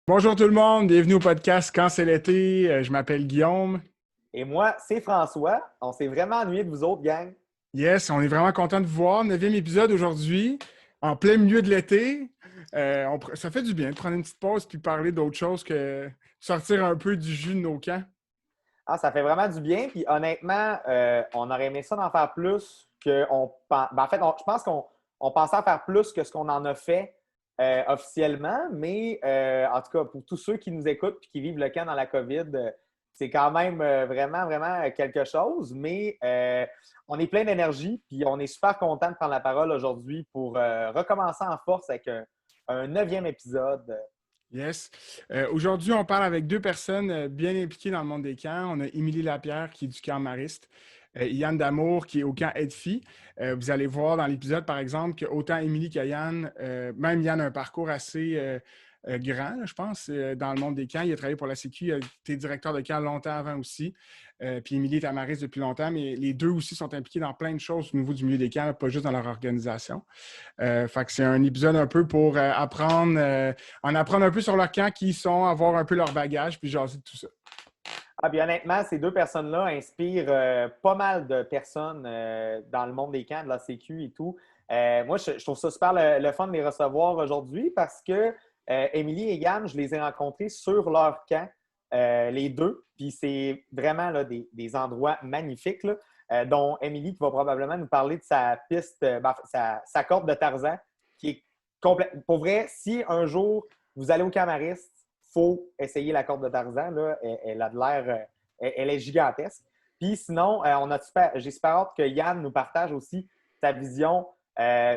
Bonjour tout le monde, bienvenue au podcast Quand c'est l'été. Je m'appelle Guillaume. Et moi, c'est François. On s'est vraiment ennuyé de vous autres, gang. Yes, on est vraiment content de vous voir. Neuvième épisode aujourd'hui, en plein milieu de l'été. Ça fait du bien de prendre une petite pause puis parler d'autre chose que sortir un peu du jus de nos camps. Ah, ça fait vraiment du bien. Puis honnêtement, on aurait aimé ça d'en faire plus en fait, je pense qu'on pensait en faire plus que ce qu'on en a fait officiellement. Mais en tout cas, pour tous ceux qui nous écoutent et qui vivent le camp dans la COVID, c'est quand même vraiment, vraiment quelque chose. Mais on est plein d'énergie. Puis on est super content de prendre la parole aujourd'hui pour recommencer en force avec un neuvième épisode. Yes. Aujourd'hui, on parle avec deux personnes bien impliquées dans le monde des camps. On a Émilie Lapierre qui est du camp Mariste, Yann Damour qui est au camp Edfi. Vous allez voir dans l'épisode, par exemple, que autant Émilie que Yann, même Yann a un parcours assez grand, là, je pense, dans le monde des camps. Il a travaillé pour la Sécu, il a été directeur de camp longtemps avant aussi. Puis Émilie est à Mariste depuis longtemps, mais les deux aussi sont impliqués dans plein de choses au niveau du milieu des camps, pas juste dans leur organisation. Fait que c'est un épisode un peu pour en apprendre un peu sur leur camp, qui ils sont, avoir un peu leur bagage, puis jaser de tout ça. Ah, bien honnêtement, ces deux personnes-là inspirent pas mal de personnes dans le monde des camps, de la Sécu et tout. Moi, je trouve ça super le fun de les recevoir aujourd'hui parce que Émilie et Yann, je les ai rencontrés sur leur camp, les deux. Puis c'est vraiment là, des endroits magnifiques, là, dont Émilie qui va probablement nous parler de sa piste, sa corde de Tarzan, qui est complète. Pour vrai, si un jour vous allez au Camariste, faut essayer la corde de Tarzan. Là. Elle a de l'air, elle est gigantesque. Puis sinon, j'ai super hâte que Yann nous partage aussi sa vision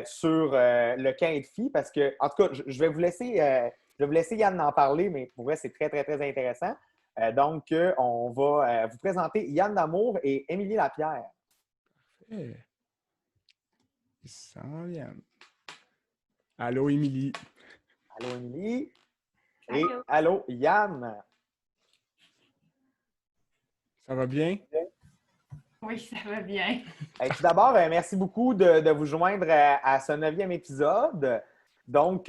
sur le camp et de filles parce que, en tout cas, je vais vous laisser Yann en parler, mais pour vrai, c'est très, très, très intéressant. On va vous présenter Yann Damour et Émilie Lapierre. Hey, ils s'en viennent. Allô, Émilie. Allô, Émilie. Et Allô? allô, Yann. Ça va bien? Oui, ça va bien. Tout d'abord, merci beaucoup de vous joindre à ce neuvième épisode. On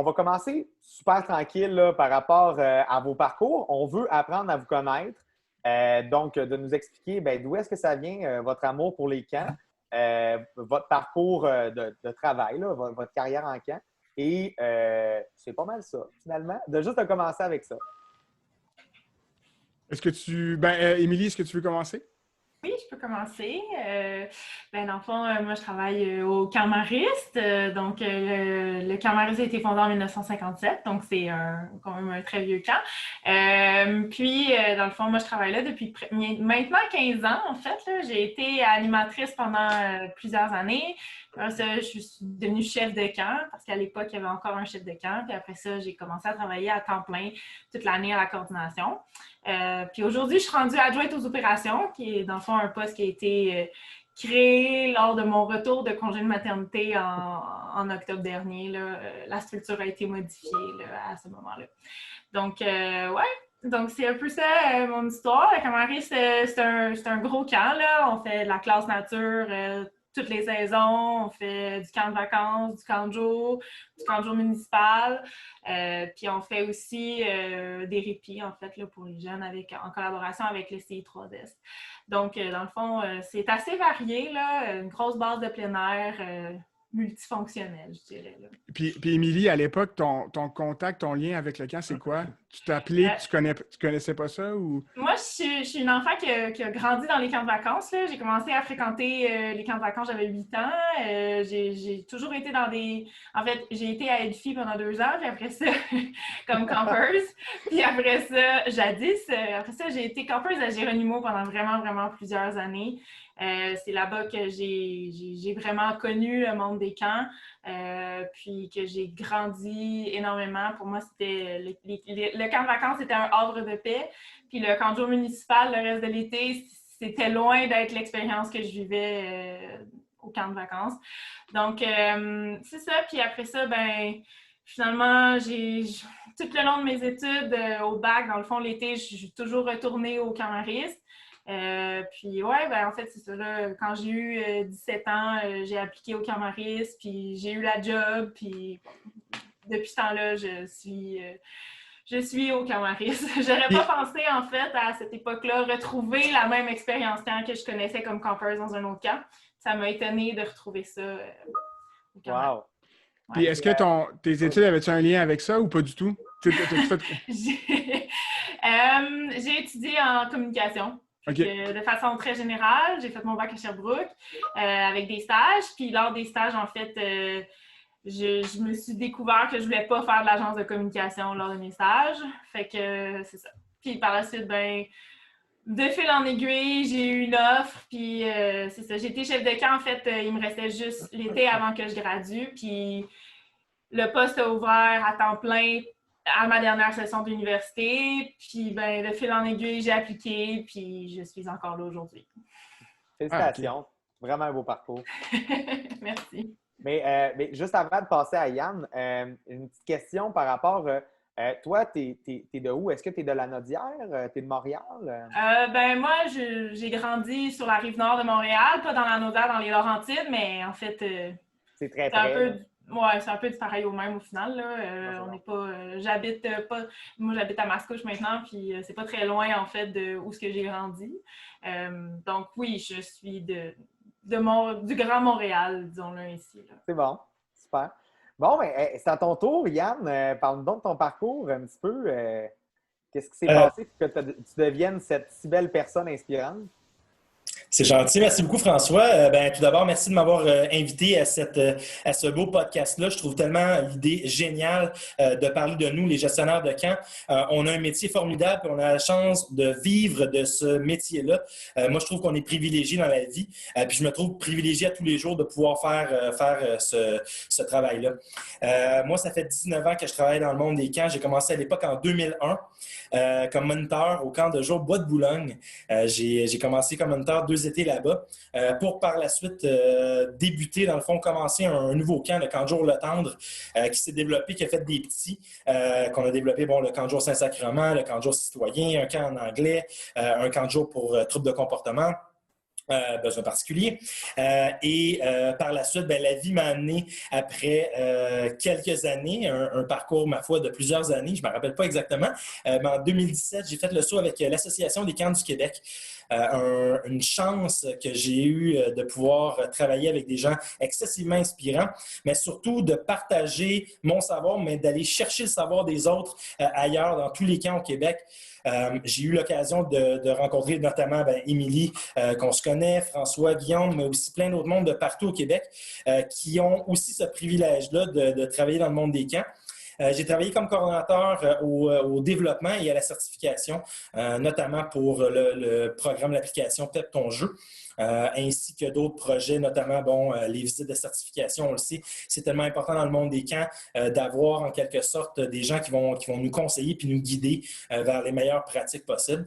va commencer super tranquille là, par rapport à vos parcours. On veut apprendre à vous connaître. De nous expliquer d'où est-ce que ça vient, votre amour pour les camps, votre parcours de travail, là, votre carrière en camp. Et c'est pas mal ça, finalement, de juste commencer avec ça. Est-ce que tu. Émilie, est-ce que tu veux commencer? Oui, je peux commencer. Dans le fond, moi, je travaille au Camp Mariste. Le Camp Mariste a été fondé en 1957, donc c'est quand même un très vieux camp. Dans le fond, moi, je travaille là depuis maintenant 15 ans, en fait. Là. J'ai été animatrice pendant plusieurs années. Après ça, je suis devenue chef de camp parce qu'à l'époque, il y avait encore un chef de camp. Puis après ça, j'ai commencé à travailler à temps plein toute l'année à la coordination. Puis aujourd'hui, je suis rendue adjointe aux opérations, qui est dans le fond un poste qui a été créé lors de mon retour de congé de maternité en octobre dernier. Là. La structure a été modifiée là, à ce moment-là. Donc c'est un peu ça mon histoire. La Camaris, c'est un gros camp. Là. On fait de la classe nature toutes les saisons. On fait du camp de vacances, du camp de jour municipal. Puis on fait aussi des répits, en fait, là, pour les jeunes en collaboration avec le CI3S. Donc, dans le fond, c'est assez varié, là, une grosse base de plein air multifonctionnelle, je dirais. Là. Puis Émilie, à l'époque, ton contact, ton lien avec le camp, c'est quoi? Tu t'appelais, tu connaissais pas ça ou. Moi, je suis une enfant qui a grandi dans les camps de vacances. Là. J'ai commencé à fréquenter les camps de vacances, j'avais 8 ans. J'ai toujours été dans des... En fait, j'ai été à Edfi pendant 2 ans, puis après ça, comme campeuse. Puis après ça, après ça, j'ai été campeuse à Géronimo pendant vraiment, vraiment plusieurs années. C'est là-bas que j'ai vraiment connu le monde des camps, puis que j'ai grandi énormément. Pour moi, c'était le camp de vacances, c'était un havre de paix. Puis le camp de jour municipal, le reste de l'été, c'était loin d'être l'expérience que je vivais au camp de vacances. Donc, c'est ça. Puis après ça, finalement, tout le long de mes études au bac, dans le fond, l'été, je suis toujours retournée au camp Mariste. En fait, c'est ça. Là, quand j'ai eu 17 ans, j'ai appliqué au camp Mariste, puis j'ai eu la job. Puis depuis ce temps-là, je suis Je suis au camp Maris. J'aurais pas pensé, en fait, à cette époque-là, retrouver la même expérience camp que je connaissais comme campeuse dans un autre camp. Ça m'a étonnée de retrouver ça au camp Maris. Wow! Puis est-ce que tes études avaient-tu un lien avec ça ou pas du tout? J'ai étudié en communication. Okay. De façon très générale, j'ai fait mon bac à Sherbrooke avec des stages. Puis lors des stages, en fait, je me suis découvert que je voulais pas faire de l'agence de communication lors de mes stages. Fait que c'est ça. Puis par la suite, ben, de fil en aiguille, j'ai eu une offre. Puis c'est ça. J'ai été chef de camp. En fait, il me restait juste l'été avant que je gradue. Puis le poste a ouvert à temps plein à ma dernière session d'université. Puis, ben, de fil en aiguille, j'ai appliqué, puis je suis encore là aujourd'hui. Félicitations. Okay. Vraiment un beau parcours. Merci. Mais juste avant de passer à Yann, une petite question par rapport... toi, t'es de où? Est-ce que tu es de la Naudière? T'es de Montréal? Ben moi, j'ai grandi sur la rive nord de Montréal, pas dans la Naudière, dans les Laurentides, mais en fait... c'est très près. Ouais, c'est un peu du pareil au même au final. Là. On n'est pas. J'habite pas. Moi, j'habite à Mascouche maintenant, puis c'est pas très loin en fait de où ce que j'ai grandi. Donc oui, je suis du Grand Montréal, disons-le ici. Là. C'est bon, super. Bon, ben, c'est à ton tour, Yann. Parle-nous donc de ton parcours un petit peu. Qu'est-ce qui s'est passé pour que tu deviennes cette si belle personne inspirante? C'est gentil. Merci beaucoup, François. Tout d'abord, merci de m'avoir invité à ce beau podcast-là. Je trouve tellement l'idée géniale de parler de nous, les gestionnaires de camp. On a un métier formidable et on a la chance de vivre de ce métier-là. Moi, je trouve qu'on est privilégié dans la vie. Puis je me trouve privilégié à tous les jours de pouvoir faire ce travail-là. Moi, ça fait 19 ans que je travaille dans le monde des camps. J'ai commencé à l'époque en 2001 comme moniteur au camp de jour Bois de Boulogne. J'ai commencé comme moniteur 2 étés là-bas pour par la suite débuter, dans le fond, commencer un nouveau camp, le camp de jour Le Tendre, qui s'est développé, qui a fait des petits, qu'on a développé, bon, le camp de jour Saint-Sacrement, le camp de jour citoyen, un camp en anglais, un camp de jour pour troubles de comportement. Besoins particuliers. Par la suite, la vie m'a amené après quelques années, un parcours, ma foi, de plusieurs années, je ne me rappelle pas exactement, mais en 2017, j'ai fait le saut avec l'Association des camps du Québec. Une chance que j'ai eue de pouvoir travailler avec des gens excessivement inspirants, mais surtout de partager mon savoir, mais d'aller chercher le savoir des autres ailleurs, dans tous les camps au Québec. J'ai eu l'occasion de rencontrer notamment Émilie, qu'on se connaît, François, Guillaume, mais aussi plein d'autres mondes de partout au Québec qui ont aussi ce privilège-là de travailler dans le monde des camps. J'ai travaillé comme coordonnateur au développement et à la certification, notamment pour le programme d'application PEP Ton Jeu. Ainsi que d'autres projets, notamment les visites de certification, on le sait, c'est tellement important dans le monde des camps d'avoir en quelque sorte des gens qui vont nous conseiller puis nous guider vers les meilleures pratiques possibles.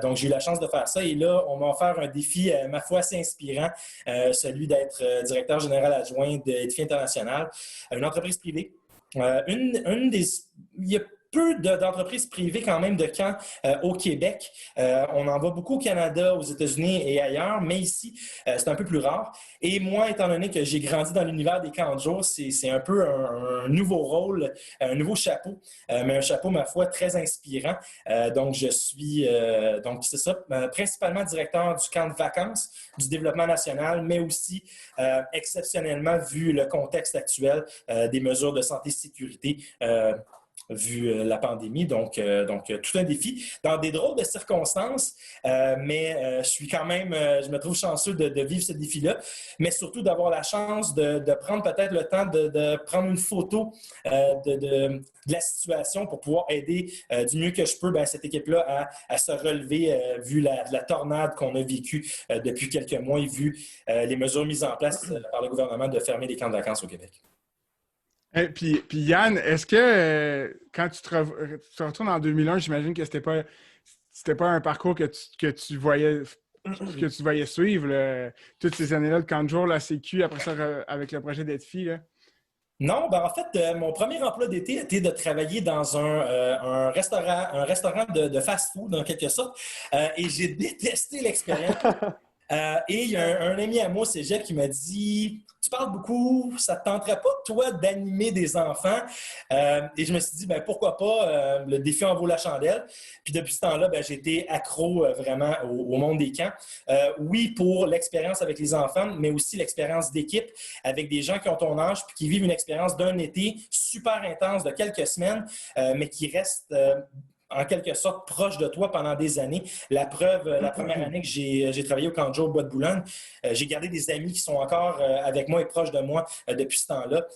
Donc, j'ai eu la chance de faire ça et là, on m'a offert un défi, ma foi, assez inspirant, celui d'être directeur général adjoint d'Edfi International, une entreprise privée. Il y a peu d'entreprises privées quand même de camps au Québec. On en voit beaucoup au Canada, aux États-Unis et ailleurs, mais ici, c'est un peu plus rare. Et moi, étant donné que j'ai grandi dans l'univers des camps de jour, c'est un peu un nouveau rôle, un nouveau chapeau, mais un chapeau, ma foi, très inspirant. Donc, je suis, c'est ça, principalement directeur du camp de vacances, du développement national, mais aussi, exceptionnellement, vu le contexte actuel, des mesures de santé et sécurité, vu la pandémie. Donc, tout un défi dans des drôles de circonstances, mais je suis quand même, je me trouve chanceux de vivre ce défi-là, mais surtout d'avoir la chance de prendre peut-être le temps de prendre une photo de la situation pour pouvoir aider du mieux que je peux cette équipe-là à se relever vu la tornade qu'on a vécue depuis quelques mois et vu les mesures mises en place par le gouvernement de fermer les camps de vacances au Québec. Puis Yann, est-ce que quand tu te retournes en 2001, j'imagine que c'était pas un parcours que tu voyais suivre là, toutes ces années-là, le camp de jour, la Sécu, après ça avec le projet d'Edfi? Non, en fait, mon premier emploi d'été était de travailler dans un restaurant de fast-food, en quelque sorte, et j'ai détesté l'expérience. Et il y a un ami à moi au cégep qui m'a dit « Tu parles beaucoup, ça ne te tenterait pas, toi, d'animer des enfants? Et je me suis dit « Pourquoi pas? Le défi en vaut la chandelle. » Puis depuis ce temps-là, j'ai été accro vraiment au monde des camps. Oui, pour l'expérience avec les enfants, mais aussi l'expérience d'équipe avec des gens qui ont ton âge puis qui vivent une expérience d'un été super intense de quelques semaines, mais qui restent en quelque sorte proche de toi pendant des années. La preuve, la première année que j'ai travaillé au camp Joe au Bois de Boulogne, j'ai gardé des amis qui sont encore avec moi et proches de moi depuis ce temps-là.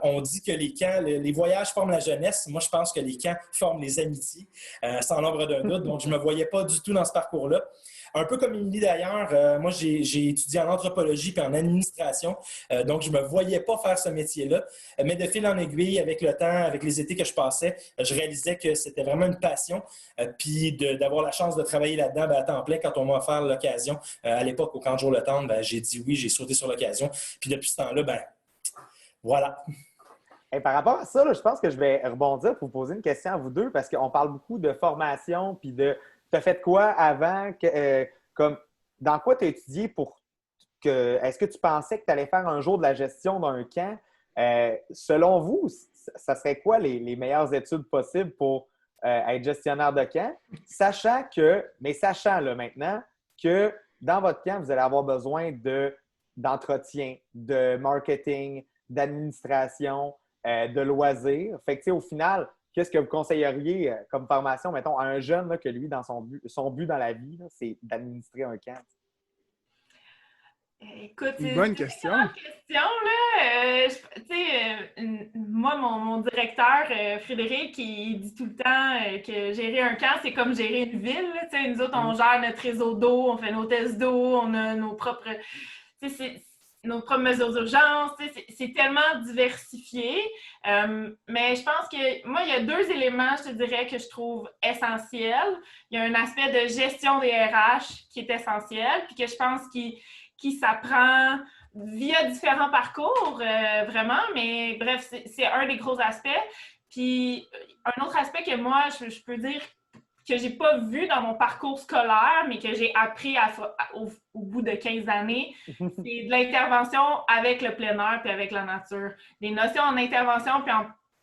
On dit que les camps, les voyages forment la jeunesse. Moi, je pense que les camps forment les amitiés, sans l'ombre d'un doute. Donc, je ne me voyais pas du tout dans ce parcours-là. Un peu comme Émilie d'ailleurs, moi j'ai étudié en anthropologie et en administration, donc je ne me voyais pas faire ce métier-là. Mais de fil en aiguille, avec le temps, avec les étés que je passais, je réalisais que c'était vraiment une passion. Puis d'avoir la chance de travailler là-dedans à temps plein, quand on m'a offert l'occasion, à l'époque au camp Jour Le Tendre, j'ai dit oui, j'ai sauté sur l'occasion. Puis depuis ce temps-là, voilà. Et par rapport à ça, là, je pense que je vais rebondir pour vous poser une question à vous deux parce qu'on parle beaucoup de formation puis de tu as fait quoi avant? Comme, dans quoi tu as étudié pour que. Est-ce que tu pensais que tu allais faire un jour de la gestion d'un camp? Selon vous, ça serait quoi les meilleures études possibles pour être gestionnaire de camp? Sachant là, maintenant que dans votre camp, vous allez avoir besoin d'entretien, de marketing, d'administration, de loisirs. Fait que, au final, qu'est-ce que vous conseilleriez comme formation, mettons, à un jeune là, que lui, dans son but dans la vie, là, c'est d'administrer un camp? Écoute, c'est une bonne question. Moi, mon directeur, Frédéric, il dit tout le temps que gérer un camp, c'est comme gérer une ville. Nous autres, on gère notre réseau d'eau, on fait nos tests d'eau, on a nos propres mesures d'urgence. C'est tellement diversifié. Mais je pense que moi, il y a 2 éléments, je te dirais, que je trouve essentiels. Il y a un aspect de gestion des RH qui est essentiel, puis que je pense qui s'apprend via différents parcours, vraiment. Mais bref, c'est un des gros aspects. Puis un autre aspect que moi, je peux dire que j'ai pas vu dans mon parcours scolaire, mais que j'ai appris au bout de 15 années, c'est de l'intervention avec le plein air puis avec la nature. Des notions en intervention puis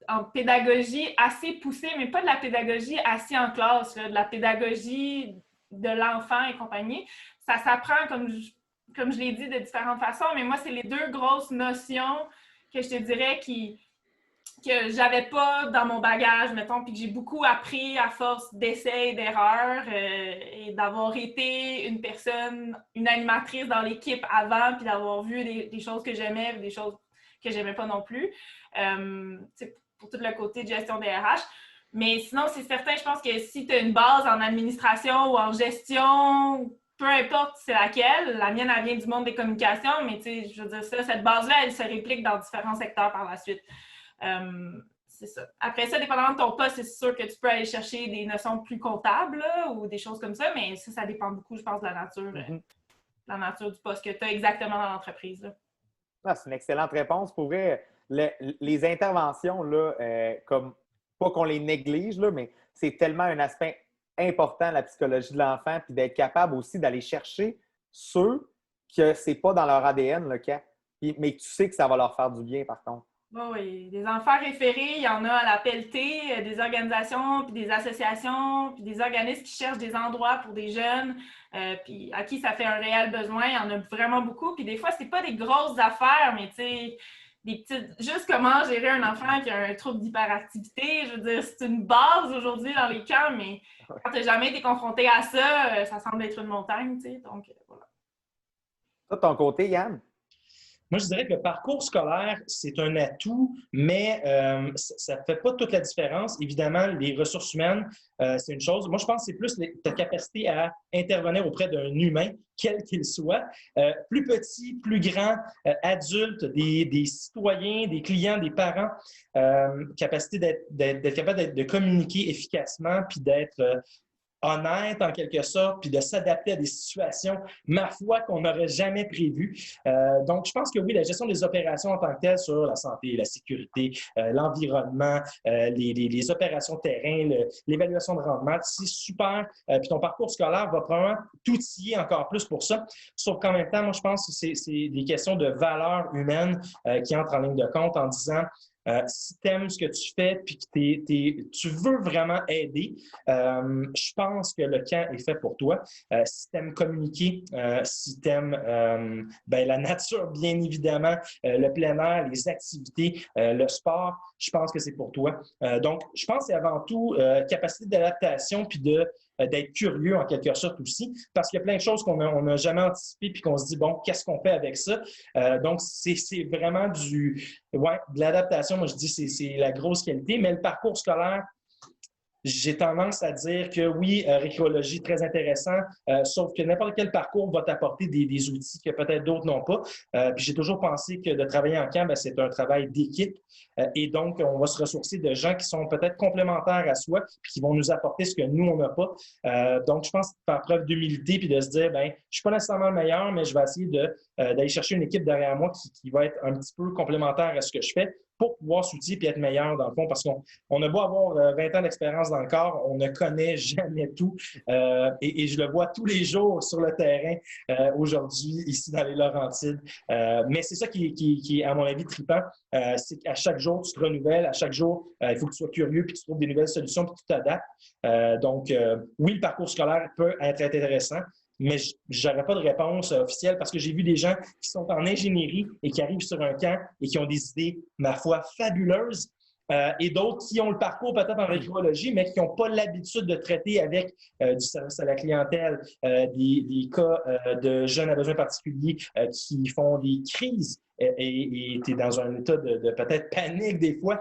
en pédagogie assez poussée, mais pas de la pédagogie assise en classe, là, de la pédagogie de l'enfant et compagnie. Ça s'apprend, comme je l'ai dit, de différentes façons, mais moi, c'est les 2 grosses notions que je te dirais que j'avais pas dans mon bagage, mettons, puis que j'ai beaucoup appris à force d'essais et d'erreurs et d'avoir été une animatrice dans l'équipe avant, puis d'avoir vu des choses que j'aimais, des choses que j'aimais pas non plus. Pour tout le côté de gestion des RH. Mais sinon, c'est certain, je pense que si tu as une base en administration ou en gestion, peu importe c'est laquelle, la mienne, elle vient du monde des communications, mais je veux dire, cette base-là, elle se réplique dans différents secteurs par la suite. C'est ça. Après ça, dépendamment de ton poste, c'est sûr que tu peux aller chercher des notions plus comptables là, ou des choses comme ça, mais ça dépend beaucoup, je pense, de la nature du poste que tu as exactement dans l'entreprise. C'est une excellente réponse. Pour vrai, les interventions, là, comme pas qu'on les néglige, là, mais c'est tellement un aspect important, la psychologie de l'enfant, puis d'être capable aussi d'aller chercher ceux que c'est pas dans leur ADN, le cas, mais que tu sais que ça va leur faire du bien, par contre. Oui, des enfants référés, il y en a à la pelletée, des organisations, puis des associations, puis des organismes qui cherchent des endroits pour des jeunes, puis à qui ça fait un réel besoin. Il y en a vraiment beaucoup. Puis des fois, c'est pas des grosses affaires, mais tu sais, des petites... Juste comment gérer un enfant qui a un trouble d'hyperactivité, je veux dire, c'est une base aujourd'hui dans les camps, mais quand tu n'as jamais été confronté à ça, ça semble être une montagne, tu sais, donc voilà. De ton côté, Yann? Moi, je dirais que le parcours scolaire, c'est un atout, mais ça ne fait pas toute la différence. Évidemment, les ressources humaines, c'est une chose. Moi, je pense que c'est plus ta capacité à intervenir auprès d'un humain, quel qu'il soit, plus petit, plus grand, adulte, des citoyens, des clients, des parents, capacité d'être capable de communiquer efficacement puis d'être honnête en quelque sorte, puis de s'adapter à des situations, ma foi, qu'on n'aurait jamais prévues. Donc, je pense que oui, la gestion des opérations en tant que telle sur la santé, la sécurité, l'environnement, les opérations terrain, l'évaluation de rendement, c'est super. Puis ton parcours scolaire va probablement t'outiller encore plus pour ça. Sauf qu'en même temps, moi, je pense que c'est des questions de valeurs humaines qui entrent en ligne de compte en disant si tu aimes ce que tu fais puis que tu veux vraiment aider, je pense que le camp est fait pour toi. Si tu aimes communiquer, si tu aimes la nature, bien évidemment, le plein air, les activités, le sport, je pense que c'est pour toi. Donc, je pense que c'est avant tout capacité d'adaptation puis d'être curieux en quelque sorte aussi, parce qu'il y a plein de choses qu'on n'a jamais anticipées puis qu'on se dit, bon, qu'est-ce qu'on fait avec ça? Donc, c'est vraiment de l'adaptation. Moi, je dis c'est la grosse qualité, mais le parcours scolaire, j'ai tendance à dire que oui, récréologie, très intéressant, sauf que n'importe quel parcours va t'apporter des outils que peut-être d'autres n'ont pas. Puis j'ai toujours pensé que de travailler en camp, c'est un travail d'équipe. Et donc, on va se ressourcer de gens qui sont peut-être complémentaires à soi puis qui vont nous apporter ce que nous, on n'a pas. Donc, je pense faire preuve d'humilité puis de se dire, je ne suis pas nécessairement le meilleur, mais je vais essayer d'aller chercher une équipe derrière moi qui va être un petit peu complémentaire à ce que je fais pour pouvoir s'outiller et être meilleur dans le fond, parce qu'on a beau avoir 20 ans d'expérience dans le corps, on ne connaît jamais tout. Et je le vois tous les jours sur le terrain aujourd'hui, ici dans les Laurentides. Mais c'est ça qui est, à mon avis, trippant. C'est qu'à chaque jour, tu te renouvelles. À chaque jour, il faut que tu sois curieux puis que tu trouves des nouvelles solutions puis que tu t'adaptes. Donc, oui, le parcours scolaire peut être intéressant, mais je n'aurais pas de réponse officielle parce que j'ai vu des gens qui sont en ingénierie et qui arrivent sur un camp et qui ont des idées, ma foi, fabuleuses. Et d'autres qui ont le parcours peut-être en récréologie, mais qui n'ont pas l'habitude de traiter avec du service à la clientèle, des cas de jeunes à besoins particuliers qui font des crises et tu es dans un état de peut-être panique des fois.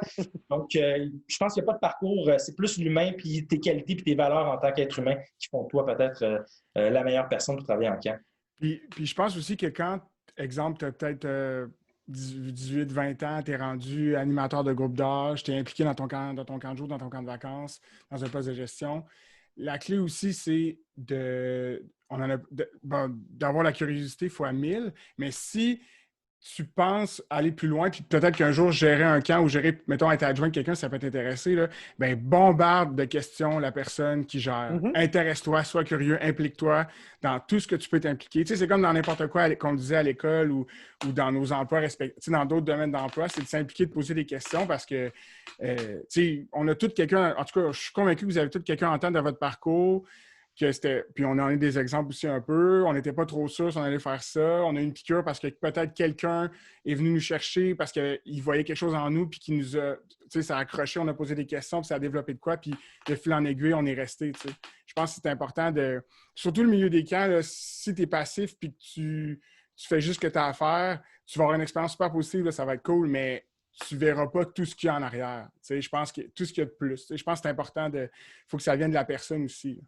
Donc, je pense qu'il n'y a pas de parcours, c'est plus l'humain, puis tes qualités, puis tes valeurs en tant qu'être humain qui font de toi peut-être la meilleure personne pour travailler en camp. Puis je pense aussi que quand, exemple, tu as peut-être 18, 20 ans, tu es rendu animateur de groupe d'âge, tu es impliqué dans ton camp de jour, dans ton camp de vacances, dans un poste de gestion. La clé aussi, c'est d'avoir la curiosité fois 1000, mais si tu penses aller plus loin, puis peut-être qu'un jour, gérer un camp ou gérer, mettons, être adjoint de quelqu'un, ça peut t'intéresser, là, bombarde de questions la personne qui gère. Mm-hmm. Intéresse-toi, sois curieux, implique-toi dans tout ce que tu peux t'impliquer. Tu sais, c'est comme dans n'importe quoi qu'on disait à l'école ou dans nos emplois respectifs, tu sais, dans d'autres domaines d'emploi, c'est de s'impliquer, de poser des questions parce que, tu sais, on a tous quelqu'un, en tout cas, je suis convaincu que vous avez tous quelqu'un en tête de votre parcours. Puis on en a des exemples aussi un peu. On n'était pas trop sûr si on allait faire ça. On a eu une piqûre parce que peut-être quelqu'un est venu nous chercher parce qu'il voyait quelque chose en nous puis qui nous a, tu sais, ça a accroché, on a posé des questions puis ça a développé de quoi puis de fil en aiguille, on est resté, tu sais. Je pense que c'est important surtout le milieu des camps, là, si tu es passif puis que tu fais juste ce que tu as à faire, tu vas avoir une expérience super positive, là, ça va être cool, mais tu ne verras pas tout ce qu'il y a en arrière. Tu sais, je pense que tout ce qu'il y a de plus. Tu sais, je pense que c'est important il faut que ça vienne de la personne aussi, là.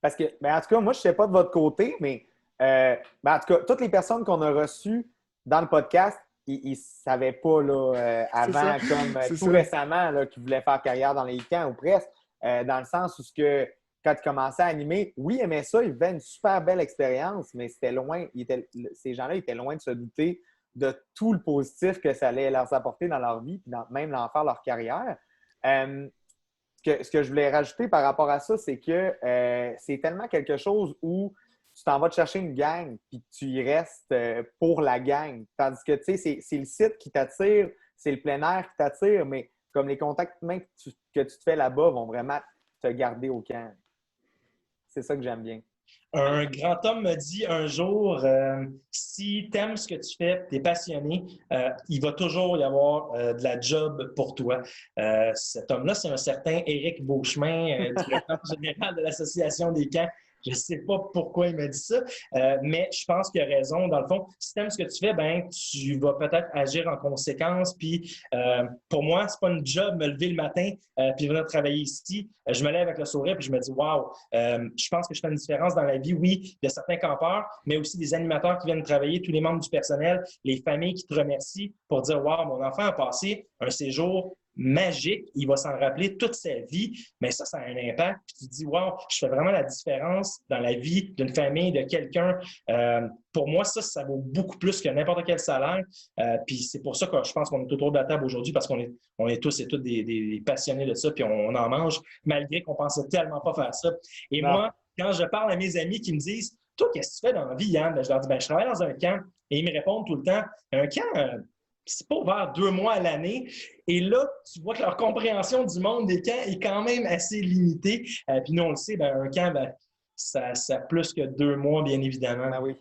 Parce que, en tout cas, moi, je ne sais pas de votre côté, mais en tout cas, toutes les personnes qu'on a reçues dans le podcast, ils ne savaient pas là, avant, comme tout récemment, là, qu'ils voulaient faire carrière dans les camps ou presque, dans le sens où quand ils commençaient à animer, oui, ils aimaient ça, ils vivaient une super belle expérience, mais c'était loin, ces gens-là étaient loin de se douter de tout le positif que ça allait leur apporter dans leur vie, même d'en faire leur carrière. Ce que je voulais rajouter par rapport à ça, c'est que c'est tellement quelque chose où tu t'en vas te chercher une gang puis tu y restes pour la gang. Tandis que, tu sais, c'est le site qui t'attire, c'est le plein air qui t'attire, mais comme les contacts humains que tu te fais là-bas vont vraiment te garder au camp. C'est ça que j'aime bien. Un grand homme me dit un jour, si tu aimes ce que tu fais, tu es passionné, il va toujours y avoir de la job pour toi. Cet homme-là, c'est un certain Éric Beauchemin, directeur général de l'Association des camps. Je ne sais pas pourquoi il m'a dit ça, mais je pense qu'il a raison. Dans le fond, si tu aimes ce que tu fais, tu vas peut-être agir en conséquence. Puis, pour moi, c'est pas une job me lever le matin puis venir travailler ici. Je me lève avec le sourire puis je me dis, wow, je pense que je fais une différence dans la vie, oui, de certains campeurs, mais aussi des animateurs qui viennent travailler, tous les membres du personnel, les familles qui te remercient pour dire, wow, mon enfant a passé un séjour magique. Il va s'en rappeler toute sa vie, mais ça a un impact. Puis tu te dis, wow, je fais vraiment la différence dans la vie d'une famille, de quelqu'un. Pour moi, ça vaut beaucoup plus que n'importe quel salaire. Puis c'est pour ça que je pense qu'on est autour de la table aujourd'hui, parce qu'on est tous et toutes des passionnés de ça, puis on en mange, malgré qu'on pensait tellement pas faire ça. Et moi, quand je parle à mes amis qui me disent, toi, qu'est-ce que tu fais dans la vie, Yann? Ben, je leur dis, je travaille dans un camp. Et ils me répondent tout le temps, un camp, c'est pas ouvert 2 mois à l'année. Et là, tu vois que leur compréhension du monde des camps est quand même assez limitée. Puis nous, on le sait, un camp, ça a plus que 2 mois, bien évidemment. Ah oui.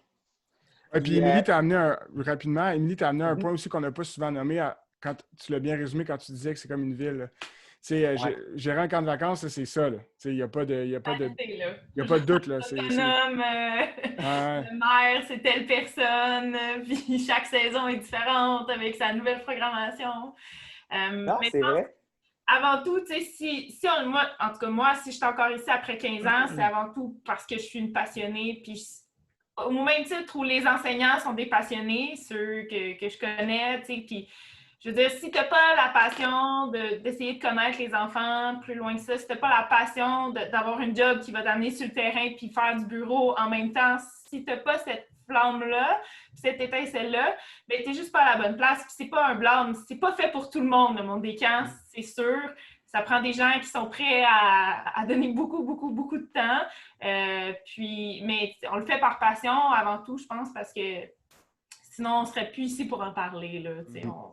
Et puis, Émilie t'a amené un point aussi qu'on n'a pas souvent nommé quand tu l'as bien résumé quand tu disais que c'est comme une ville. Gérer un camp de vacances, c'est ça. Il n'y a pas de doute. Là. Autonome, le maire, c'est telle personne, puis chaque saison est différente avec sa nouvelle programmation. Non, c'est vrai. Avant tout, en tout cas, moi, si je suis encore ici après 15 ans, c'est avant tout parce que je suis une passionnée, puis au même titre où les enseignants sont des passionnés, ceux que je connais, puis je veux dire, si tu n'as pas la passion d'essayer de connaître les enfants plus loin que ça, si tu n'as pas la passion d'avoir une job qui va t'amener sur le terrain puis faire du bureau en même temps, si tu n'as pas cette flamme-là, cette étincelle-là, ben tu n'es juste pas à la bonne place. Puis c'est pas un blâme, c'est pas fait pour tout le monde, le monde des camps, c'est sûr. Ça prend des gens qui sont prêts à donner beaucoup, beaucoup, beaucoup de temps. Mais on le fait par passion avant tout, je pense, parce que sinon, on ne serait plus ici pour en parler. Là,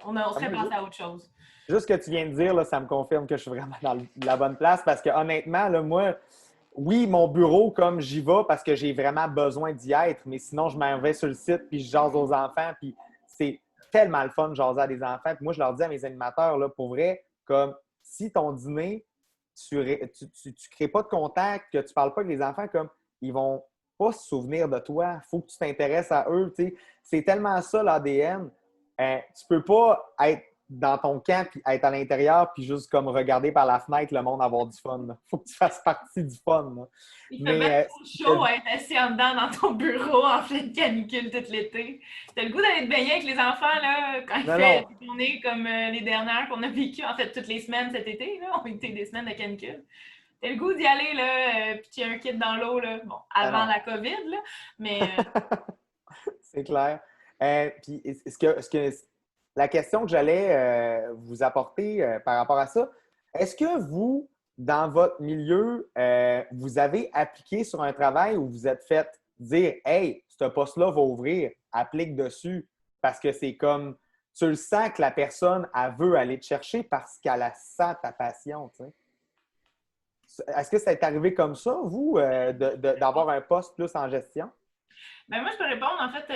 on serait passé à autre chose. Juste ce que tu viens de dire, là, ça me confirme que je suis vraiment dans la bonne place parce que honnêtement, là, moi, oui, mon bureau, comme j'y vais parce que j'ai vraiment besoin d'y être, mais sinon, je m'en vais sur le site puis je jase aux enfants. Puis c'est tellement le fun de jaser à des enfants. Puis moi, je leur dis à mes animateurs, là, pour vrai, comme si ton dîner, tu crées pas de contact, que tu parles pas avec les enfants, comme ils vont pas se souvenir de toi. Il faut que tu t'intéresses à eux. T'sais. C'est tellement ça l'ADN. Tu peux pas être dans ton camp puis être à l'intérieur puis juste comme regarder par la fenêtre le monde avoir du fun. Il faut que tu fasses partie du fun. Là. Il fait même trop chaud à être assis en dedans dans ton bureau en pleine canicule tout l'été. T'as le goût d'aller te baigner avec les enfants là, quand il fait des journées comme les dernières qu'on a vécues, en fait, toutes les semaines cet été. Là, on a été des semaines de canicule. T'as le goût d'y aller, là, puis tu as un kit dans l'eau, là. Bon, avant la COVID, là, mais... C'est clair. Puis, la question que j'allais vous apporter par rapport à ça, est-ce que vous, dans votre milieu, vous avez appliqué sur un travail où vous êtes fait dire « Hey, ce poste-là va ouvrir, applique dessus » parce que c'est comme, tu le sens que la personne, elle veut aller te chercher parce qu'elle sent ta passion, tu sais. Est-ce que ça est arrivé comme ça, vous, d'avoir un poste plus en gestion? Ben moi, je peux répondre. En fait,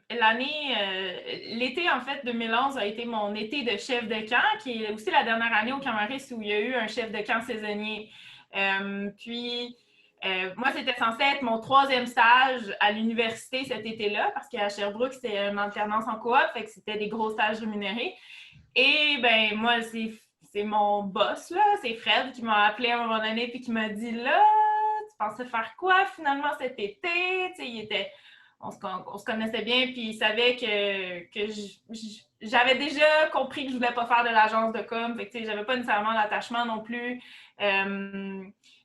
l'été, en fait, 2011 a été mon été de chef de camp, qui est aussi la dernière année au Camp Marist où il y a eu un chef de camp saisonnier. Moi, c'était censé être mon 3e stage à l'université cet été-là, parce qu'à Sherbrooke, c'était une alternance en coop, fait que c'était des gros stages rémunérés. Et ben moi, c'est mon boss, là, c'est Fred, qui m'a appelé à un moment donné puis qui m'a dit « Là, tu pensais faire quoi finalement cet été? » Tu sais, on se connaissait bien puis il savait que j'avais déjà compris que je voulais pas faire de l'agence de com. Fait que, tu sais, j'avais pas nécessairement l'attachement non plus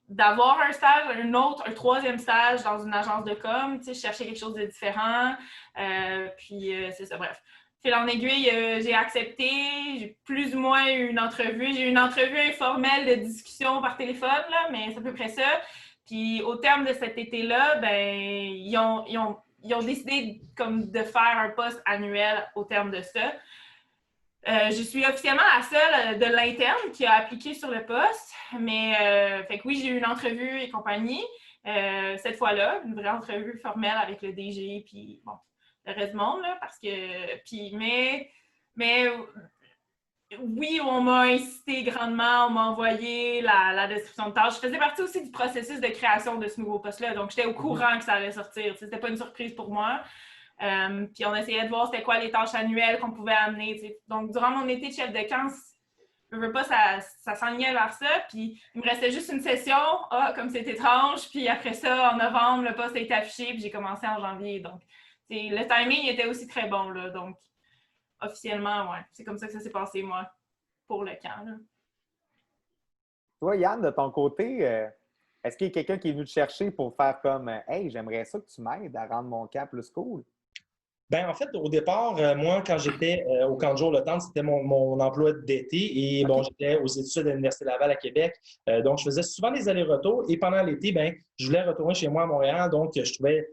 d'avoir un stage, un 3e stage dans une agence de com. Tu sais, je cherchais quelque chose de différent. C'est ça, bref. Fil en aiguille, j'ai accepté. J'ai plus ou moins eu une entrevue. J'ai eu une entrevue informelle de discussion par téléphone, là, mais c'est à peu près ça. Puis au terme de cet été-là, ben ils ont décidé comme de faire un poste annuel au terme de ça. Je suis officiellement la seule de l'interne qui a appliqué sur le poste, mais fait que oui, j'ai eu une entrevue et compagnie. Cette fois-là, une vraie entrevue formelle avec le DG, puis bon, le reste du monde, là, parce que... Puis, mais oui, on m'a incité grandement, on m'a envoyé la description de tâches. Je faisais partie aussi du processus de création de ce nouveau poste-là, donc j'étais au courant que ça allait sortir. C'était pas une surprise pour moi. Puis on essayait de voir c'était quoi les tâches annuelles qu'on pouvait amener. T'sais. Donc, durant mon été de chef de camp, je veux pas, ça s'enlignait vers ça. Puis il me restait juste une session. Ah, comme c'est étrange. Puis après ça, en novembre, le poste a été affiché. Puis j'ai commencé en janvier. Donc, le timing était aussi très bon. Là, donc, officiellement, ouais. C'est comme ça que ça s'est passé, moi. pour le camp. Là. Toi, Yann, de ton côté, est-ce qu'il y a quelqu'un qui est venu te chercher pour faire comme Hey, j'aimerais ça que tu m'aides à rendre mon camp plus cool? Ben, en fait, au départ, moi, quand j'étais au camp de jour Le Temple, c'était mon emploi d'été. Et bon, j'étais aux études à l'Université Laval à Québec. Donc, je faisais souvent des allers-retours. Et pendant l'été, ben, je voulais retourner chez moi à Montréal. Donc, je trouvais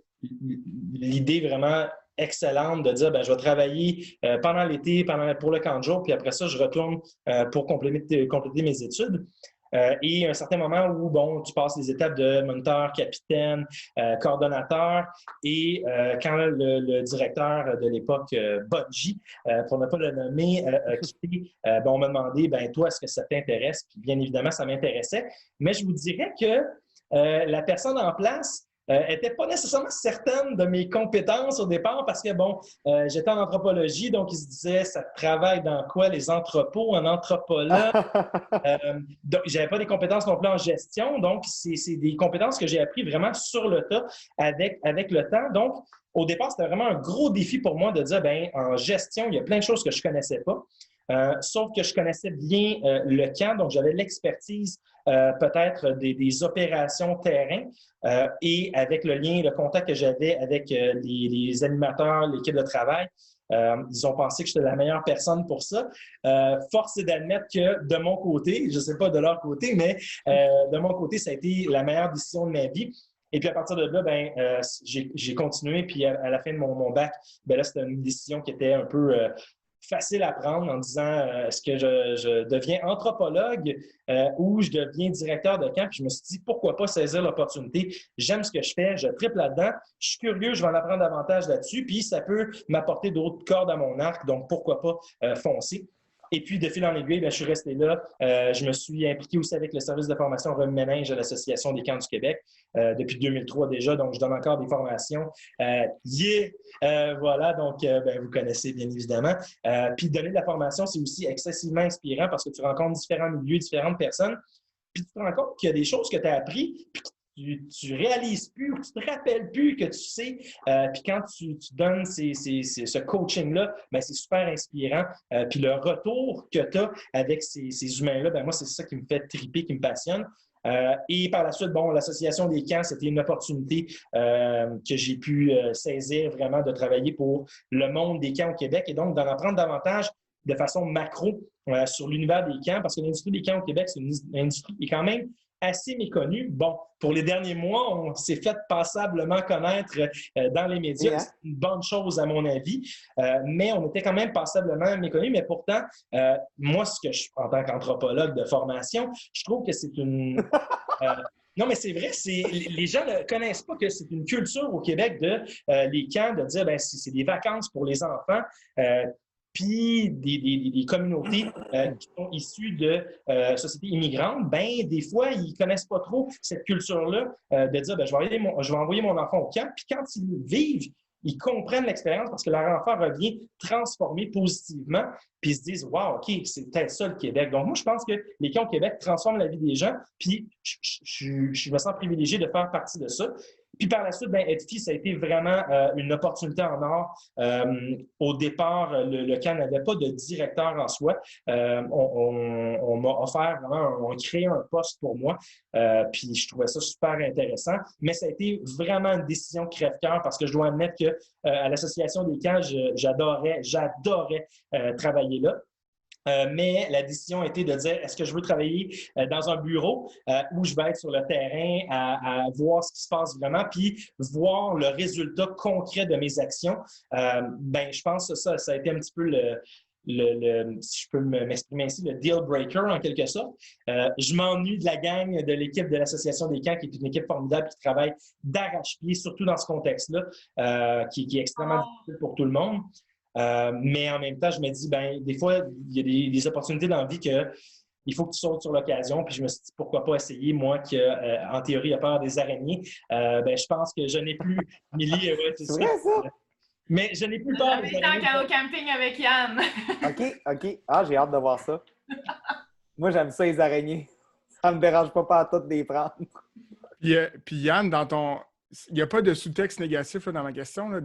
l'idée vraiment excellente de dire, ben, je vais travailler pendant l'été, pour le camp de jour. Puis après ça, je retourne pour compléter mes études. Et à un certain moment où, bon, tu passes les étapes de moniteur, capitaine, coordonnateur, et quand le directeur de l'époque, Bodji, pour ne pas le nommer, quitté, on m'a demandé, ben toi, est-ce que ça t'intéresse? Puis bien évidemment, ça m'intéressait. Mais je vous dirais que la personne en place n'était pas nécessairement certaine de mes compétences au départ parce que, bon, j'étais en anthropologie, donc il se disait, ça travaille dans quoi, les entrepôts, en anthropologue? Donc, j'avais pas des compétences non plus en gestion, donc c'est des compétences que j'ai appris vraiment sur le tas avec le temps. Donc, au départ, c'était vraiment un gros défi pour moi de dire, ben en gestion, il y a plein de choses que je connaissais pas. Sauf que je connaissais bien le camp, donc j'avais l'expertise peut-être des opérations terrain et avec le lien, le contact que j'avais avec les animateurs, l'équipe de travail, ils ont pensé que j'étais la meilleure personne pour ça. Force est d'admettre que de mon côté, je ne sais pas de leur côté, mais de mon côté, ça a été la meilleure décision de ma vie. Et puis à partir de là, ben, j'ai continué. Puis à la fin de mon bac, ben là, c'était une décision qui était un peu facile à prendre en disant est-ce que je deviens anthropologue ou je deviens directeur de camp. Puis je me suis dit pourquoi pas saisir l'opportunité. J'aime ce que je fais, je triple là-dedans. Je suis curieux, je vais en apprendre davantage là-dessus. Puis ça peut m'apporter d'autres cordes à mon arc. Donc pourquoi pas foncer. Et puis, de fil en aiguille, bien, je suis resté là. Je me suis impliqué aussi avec le service de formation Rhume-Méninge à l'Association des camps du Québec depuis 2003 déjà. Donc, je donne encore des formations. Voilà, donc, ben, vous connaissez bien évidemment. Puis, donner de la formation, c'est aussi excessivement inspirant parce que tu rencontres différents milieux, différentes personnes. Puis, tu te rends compte qu'il y a des choses que tu as appris, puis tu réalises plus ou tu te rappelles plus que tu sais. Puis quand tu donnes ce coaching-là, ben c'est super inspirant. Puis le retour que tu as avec ces humains-là, ben moi, c'est ça qui me fait triper, qui me passionne. Et par la suite, bon, l'Association des camps, c'était une opportunité que j'ai pu saisir vraiment de travailler pour le monde des camps au Québec et donc d'en apprendre davantage de façon macro sur l'univers des camps parce que l'industrie des camps au Québec, c'est une industrie qui est quand même assez méconnu. Bon, pour les derniers mois, on s'est fait passablement connaître dans les médias. C'est une bonne chose à mon avis, mais on était quand même passablement méconnu. Mais pourtant, moi, en tant qu'anthropologue de formation, je trouve que c'est une... non, mais c'est vrai, les gens ne connaissent pas que c'est une culture au Québec de les camps, de dire ben c'est des vacances pour les enfants. Puis des communautés qui sont issues de sociétés immigrantes, ben des fois, ils ne connaissent pas trop cette culture-là de dire ben, je vais envoyer mon enfant au camp. Puis quand ils vivent, ils comprennent l'expérience parce que leur enfant revient transformé positivement, puis ils se disent wow, OK, c'est peut-être ça le Québec. Donc, moi, je pense que les camps au Québec transforment la vie des gens, puis je me sens privilégié de faire partie de ça. Puis par la suite, ben, EDFI, ça a été vraiment une opportunité en or. Au départ, le camp n'avait pas de directeur en soi. On m'a offert vraiment, on a créé un poste pour moi. Puis je trouvais ça super intéressant. Mais ça a été vraiment une décision crève-cœur parce que je dois admettre que à l'Association des camps, j'adorais travailler là. Mais la décision a été de dire est-ce que je veux travailler dans un bureau où je vais être sur le terrain à voir ce qui se passe vraiment, puis voir le résultat concret de mes actions. Ben, je pense que ça a été un petit peu si je peux m'exprimer ainsi, le deal breaker en quelque sorte. Je m'ennuie de la gang de l'équipe de l'Association des camps, qui est une équipe formidable qui travaille d'arrache-pied, surtout dans ce contexte-là, qui est extrêmement difficile pour tout le monde. Mais en même temps, je me dis, ben des fois, il y a des opportunités dans la vie que il faut que tu sautes sur l'occasion. Puis je me suis dit, pourquoi pas essayer, moi qui, en théorie, a peur des araignées. Ben, je pense que je n'ai plus, Milly, c'est vrai, ça? Mais je n'ai plus peur des araignées. J'habite en camping avec Yann. OK. Ah, j'ai hâte de voir ça. Moi, j'aime ça, les araignées. Ça ne me dérange pas à tout de les prendre. Puis Yann, dans ton... il n'y a pas de sous-texte négatif là, dans ma question. Là.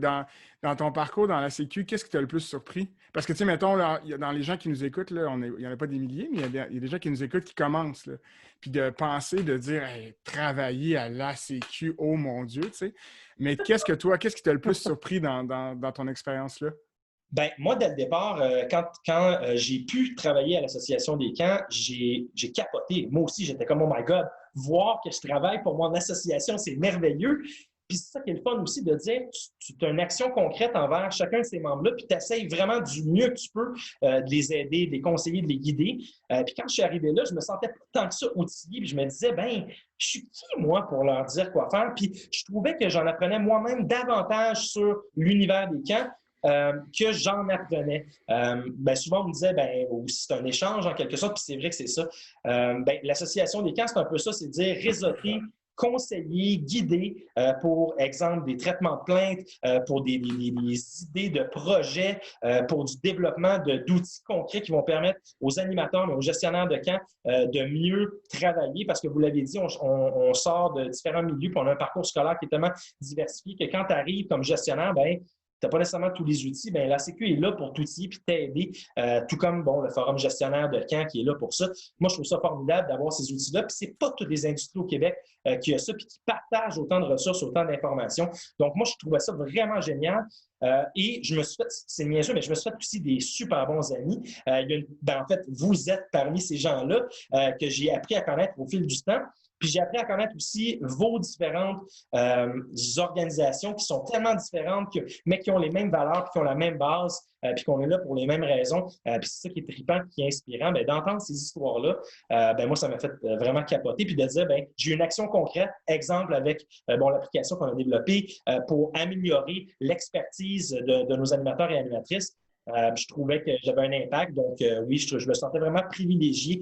Dans ton parcours dans la Sécu, qu'est-ce qui t'a le plus surpris? Parce que, tu sais, mettons, là, dans les gens qui nous écoutent, là, il n'y en a pas des milliers, mais il y a des gens qui nous écoutent qui commencent. Là. Puis de penser, de dire hey, travailler à la Sécu, oh mon Dieu, tu sais. Mais qu'est-ce qui t'a le plus surpris dans ton expérience-là? Ben, moi, dès le départ, quand j'ai pu travailler à l'Association des camps, j'ai capoté. Moi aussi, j'étais comme, oh my God, voir que je travaille pour mon association, c'est merveilleux. Puis c'est ça qui est le fun aussi de dire, tu as une action concrète envers chacun de ces membres-là, puis tu essaies vraiment du mieux que tu peux de les aider, de les conseiller, de les guider. Puis quand je suis arrivé là, je me sentais pas tant que ça outillé, puis je me disais, ben, je suis qui, moi, pour leur dire quoi faire? Puis je trouvais que j'en apprenais moi-même davantage sur l'univers des camps que j'en apprenais. Ben, souvent, on me disait, ben, c'est un échange en quelque sorte, puis c'est vrai que c'est ça. Ben, l'association des camps, c'est un peu ça, c'est dire réseauter, conseiller, guider pour exemple des traitements de plaintes, pour des idées de projets, pour du développement d'outils concrets qui vont permettre aux animateurs, mais aux gestionnaires de camps de mieux travailler parce que vous l'avez dit, on sort de différents milieux puis on a un parcours scolaire qui est tellement diversifié que quand tu arrives comme gestionnaire, ben tu n'as pas nécessairement tous les outils, bien, la Sécu est là pour t'outiller et t'aider, tout comme bon, le Forum gestionnaire de camp qui est là pour ça. Moi, je trouve ça formidable d'avoir ces outils-là. Puis, ce n'est pas toutes les industries au Québec qui ont ça puis qui partagent autant de ressources, autant d'informations. Donc, moi, je trouvais ça vraiment génial. Et je me suis fait, c'est niaiseux, mais je me suis fait aussi des super bons amis. En fait, vous êtes parmi ces gens-là que j'ai appris à connaître au fil du temps. Puis j'ai appris à connaître aussi vos différentes organisations qui sont tellement différentes, mais qui ont les mêmes valeurs, puis qui ont la même base, puis qu'on est là pour les mêmes raisons. Puis c'est ça qui est trippant, qui est inspirant. Bien, d'entendre ces histoires-là, ben moi, ça m'a fait vraiment capoter. Puis de dire, ben j'ai une action concrète, exemple avec l'application qu'on a développée pour améliorer l'expertise de nos animateurs et animatrices. Je trouvais que j'avais un impact. Donc, oui, je me sentais vraiment privilégié.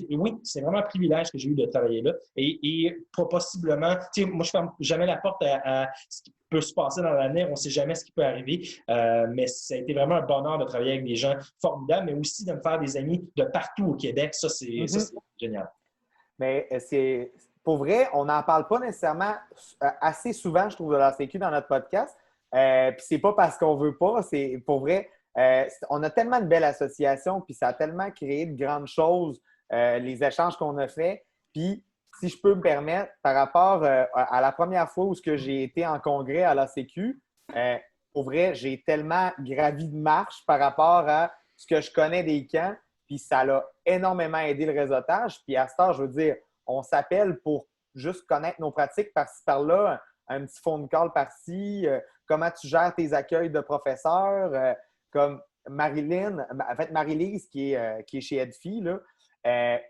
Oui, c'est vraiment un privilège que j'ai eu de travailler là. Et possiblement, tu sais, moi, je ne ferme jamais la porte à ce qui peut se passer dans l'année. On ne sait jamais ce qui peut arriver. Mais ça a été vraiment un bonheur de travailler avec des gens formidables, mais aussi de me faire des amis de partout au Québec. Ça, c'est génial. Mais c'est pour vrai, on n'en parle pas nécessairement assez souvent, je trouve, de la Sécu dans notre podcast. Puis c'est pas parce qu'on veut pas, c'est pour vrai. On a tellement de belles associations, puis ça a tellement créé de grandes choses, les échanges qu'on a faits. Puis, si je peux me permettre, par rapport à la première fois où j'ai été en congrès à la Sécu, pour vrai, j'ai tellement gravi de marche par rapport à ce que je connais des camps, puis ça l'a énormément aidé le réseautage. Puis à ce temps, je veux dire, on s'appelle pour juste connaître nos pratiques par-ci, par-là, un petit phone call par-ci, comment tu gères tes accueils de professeurs, comme Marilyn, en fait, Marie-Lise qui est chez Edfi, là,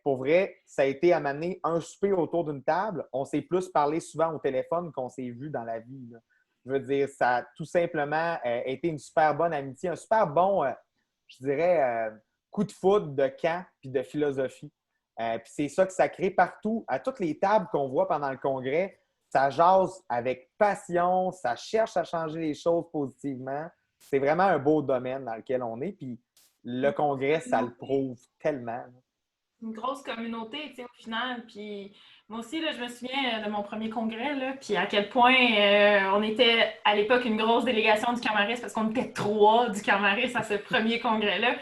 pour vrai, ça a été à m'amener un souper autour d'une table. On s'est plus parlé souvent au téléphone qu'on s'est vu dans la vie. Là. Je veux dire, ça a tout simplement été une super bonne amitié, un super bon, je dirais, coup de foudre de camp puis de philosophie. Puis c'est ça que ça crée partout. À toutes les tables qu'on voit pendant le congrès, ça jase avec passion, ça cherche à changer les choses positivement. C'est vraiment un beau domaine dans lequel on est. Puis le congrès, ça le prouve tellement. Une grosse communauté, tu sais, au final. Puis moi aussi, là, je me souviens de mon premier congrès, là, puis à quel point on était à l'époque une grosse délégation du Camaris parce qu'on était 3 du Camaris à ce premier congrès-là.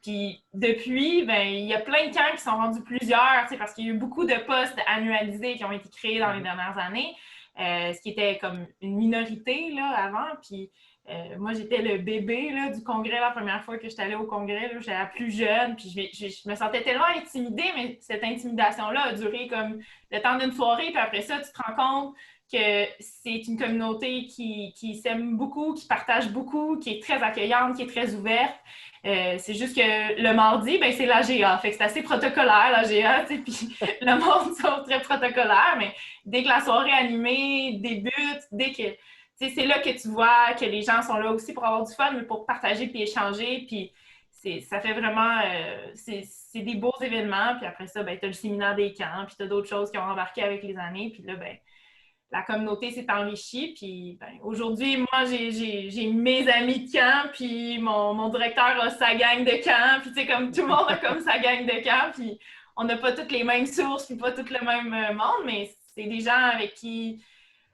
Puis depuis, ben, il y a plein de camps qui sont rendus plusieurs, tu sais, parce qu'il y a eu beaucoup de postes annualisés qui ont été créés dans les dernières années, ce qui était comme une minorité là, avant. Puis moi, j'étais le bébé là, du congrès la première fois que j'étais allée au congrès. J'étais la plus jeune, puis je me sentais tellement intimidée, mais cette intimidation-là a duré comme le temps d'une soirée, puis après ça, tu te rends compte que c'est une communauté qui s'aime beaucoup, qui partage beaucoup, qui est très accueillante, qui est très ouverte. C'est juste que le mardi, ben, c'est l'AGA. Fait que c'est assez protocolaire, l'AGA, tu sais, puis le monde sont très protocolaire, mais dès que la soirée animée débute, dès que c'est là que tu vois que les gens sont là aussi pour avoir du fun, mais pour partager puis échanger. Puis ça fait vraiment... c'est des beaux événements. Puis après ça, ben, tu as le séminaire des camps, puis tu as d'autres choses qui ont embarqué avec les années. Puis là, ben, la communauté s'est enrichie. Puis ben, aujourd'hui, moi, j'ai mes amis de camp, puis mon directeur a sa gang de camp. Puis tu sais, comme tout le monde a comme sa gang de camp. Puis on n'a pas toutes les mêmes sources, puis pas tout le même monde, mais c'est des gens avec qui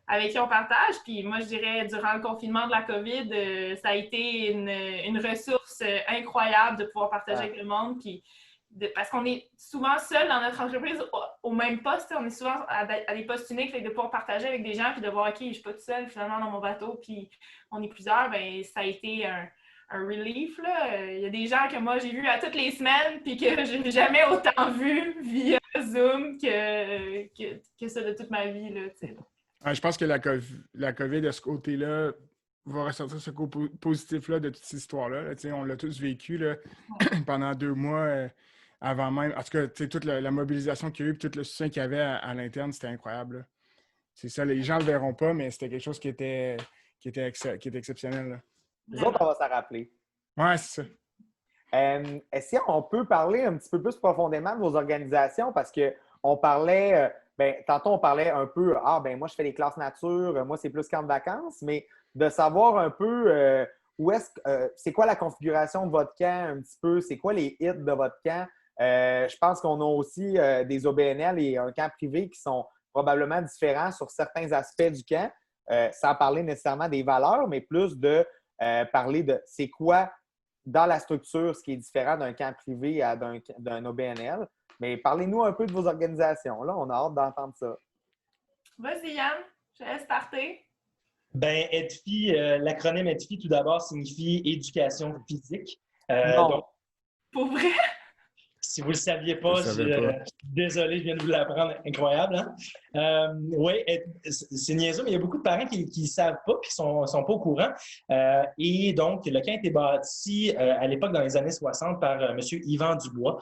avec qui on partage. Puis moi, je dirais, durant le confinement de la COVID, ça a été une ressource incroyable de pouvoir partager avec le monde. Puis parce qu'on est souvent seul dans notre entreprise au même poste. On est souvent à des postes uniques, fait que de pouvoir partager avec des gens puis de voir, OK, je ne suis pas toute seule finalement dans mon bateau, puis on est plusieurs, bien, ça a été un relief. Là. Il y a des gens que moi, j'ai vus à toutes les semaines puis que je n'ai jamais autant vu via Zoom que ça de toute ma vie. Là, ouais, je pense que la COVID, de ce côté-là, va ressortir ce côté positif-là de toute cette histoire-là. Là, on l'a tous vécu là, pendant 2 mois avant même. En tout cas, toute la mobilisation qu'il y a eu et tout le soutien qu'il y avait à l'interne, c'était incroyable. Là. C'est ça, les gens ne le verront pas, mais c'était quelque chose qui était exceptionnel. Là. Nous autres, on va s'en rappeler. Ouais, c'est ça. Est-ce qu'on peut parler un petit peu plus profondément de vos organisations? Parce qu'on parlait, tantôt on parlait un peu, moi je fais les classes nature, moi c'est plus camp de vacances, mais de savoir un peu c'est quoi la configuration de votre camp un petit peu, c'est quoi les hits de votre camp? Je pense qu'on a aussi des OBNL et un camp privé qui sont probablement différents sur certains aspects du camp, sans parler nécessairement des valeurs, mais plus de parler de c'est quoi dans la structure ce qui est différent d'un camp privé à d'un OBNL. Mais parlez-nous un peu de vos organisations. Là, on a hâte d'entendre ça. Vas-y, Yann, je laisse starter. Ben, EDFI, l'acronyme EDFI, tout d'abord, signifie éducation physique. Non. Donc, pour vrai? Si vous ne le saviez pas, je suis désolé, je viens de vous l'apprendre. Incroyable, hein? Oui, c'est niaiseux, mais il y a beaucoup de parents qui ne savent pas et qui ne sont pas au courant. Et donc, le camp a été bâti à l'époque, dans les années 60, par M. Yvan Dubois,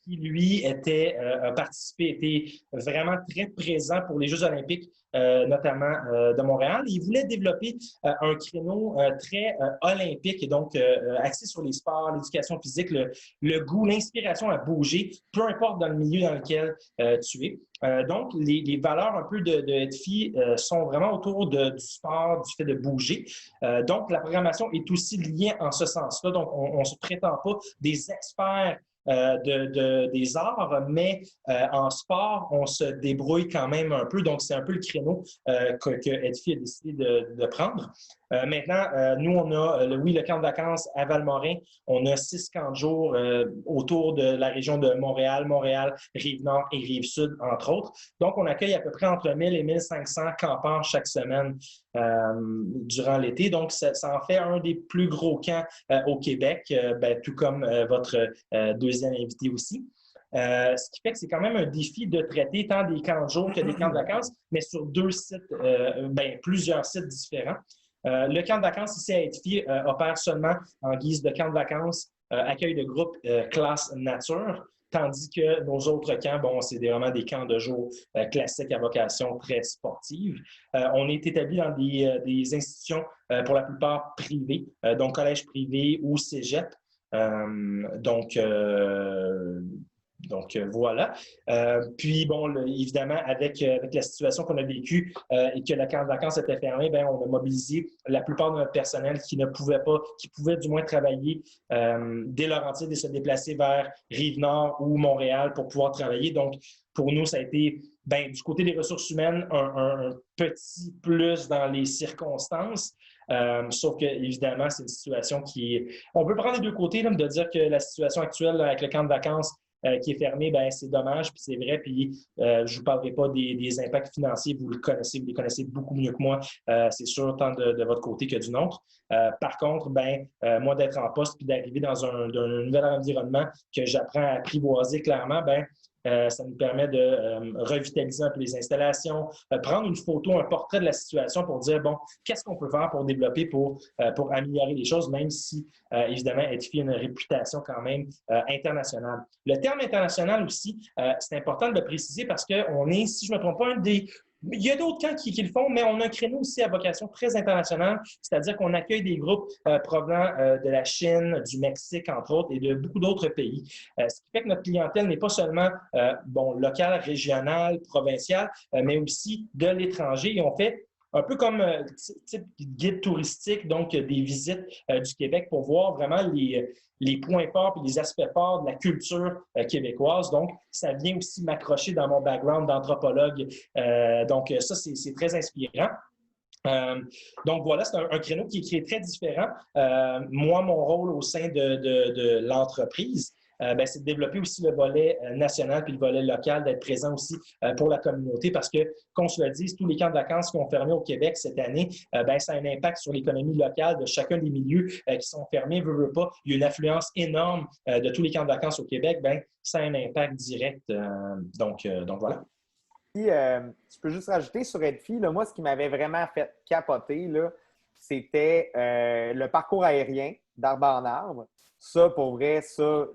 qui, lui, a participé, était vraiment très présent pour les Jeux olympiques, notamment de Montréal. Il voulait développer un créneau très olympique, donc axé sur les sports, l'éducation physique, le goût, l'inspiration à bouger, peu importe dans le milieu dans lequel tu es. Donc, les valeurs un peu de EDFI sont vraiment autour du sport, du fait de bouger. Donc, la programmation est aussi liée en ce sens-là. Donc, on ne se prétend pas des experts des arts, mais en sport, on se débrouille quand même un peu. Donc, c'est un peu le créneau que EDFI a décidé de prendre. Maintenant, nous, on a, le camp de vacances à Valmorin. On a 6 camps de jour autour de la région de Montréal, Rive-Nord et Rive-Sud, entre autres. Donc, on accueille à peu près entre 1000 et 1500 campeurs chaque semaine durant l'été. Donc, ça en fait un des plus gros camps au Québec, tout comme votre deuxième invité aussi. Ce qui fait que c'est quand même un défi de traiter tant des camps de jour que des camps de vacances, mais sur 2 sites, plusieurs sites différents. Le camp de vacances ici à EDFI opère seulement en guise de camp de vacances, accueil de groupe classe nature, tandis que nos autres camps, c'est vraiment des camps de jour classiques à vocation très sportive. On est établi dans des institutions pour la plupart privées, donc collèges privés ou cégep. Donc, voilà. Puis, évidemment, avec la situation qu'on a vécue et que le camp de vacances était fermé, on a mobilisé la plupart de notre personnel qui ne pouvait pas, qui pouvait du moins travailler dès Laurentides et se déplacer vers Rive-Nord ou Montréal pour pouvoir travailler. Donc, pour nous, ça a été, du côté des ressources humaines, un petit plus dans les circonstances. Sauf que, évidemment, c'est une situation qui... On peut prendre les deux côtés, là, de dire que la situation actuelle là, avec le camp de vacances qui est fermé, c'est dommage, puis c'est vrai, puis je ne vous parlerai pas des impacts financiers, vous les connaissez beaucoup mieux que moi, c'est sûr, tant de votre côté que du nôtre. Par contre, moi, d'être en poste puis d'arriver dans un nouvel environnement que j'apprends à apprivoiser clairement, ça nous permet de revitaliser un peu les installations, prendre une photo, un portrait de la situation pour dire, qu'est-ce qu'on peut faire pour développer, pour améliorer les choses, même si, évidemment, EDFI a une réputation quand même internationale. Le terme international aussi, c'est important de le préciser parce qu'on est, si je ne me trompe pas, il y a d'autres camps qui le font, mais on a un créneau aussi à vocation très internationale, c'est-à-dire qu'on accueille des groupes provenant de la Chine, du Mexique, entre autres, et de beaucoup d'autres pays. Ce qui fait que notre clientèle n'est pas seulement locale, régionale, provinciale, mais aussi de l'étranger. Et on fait un peu comme type guide touristique, donc des visites du Québec pour voir vraiment les points forts et les aspects forts de la culture québécoise. Donc, ça vient aussi m'accrocher dans mon background d'anthropologue. Donc, ça, c'est très inspirant. Donc voilà, c'est un créneau qui est très différent. Moi, mon rôle au sein de l'entreprise, c'est de développer aussi le volet national puis le volet local, d'être présent aussi pour la communauté parce que, qu'on se le dise, tous les camps de vacances qui ont fermé au Québec cette année, ça a un impact sur l'économie locale de chacun des milieux qui sont fermés, veut pas. Il y a une affluence énorme de tous les camps de vacances au Québec, ça a un impact direct. Donc voilà. Puis, je peux juste rajouter sur Edfi, là, moi, ce qui m'avait vraiment fait capoter, là, c'était le parcours aérien d'arbre en arbre. Ça, pour vrai, ça,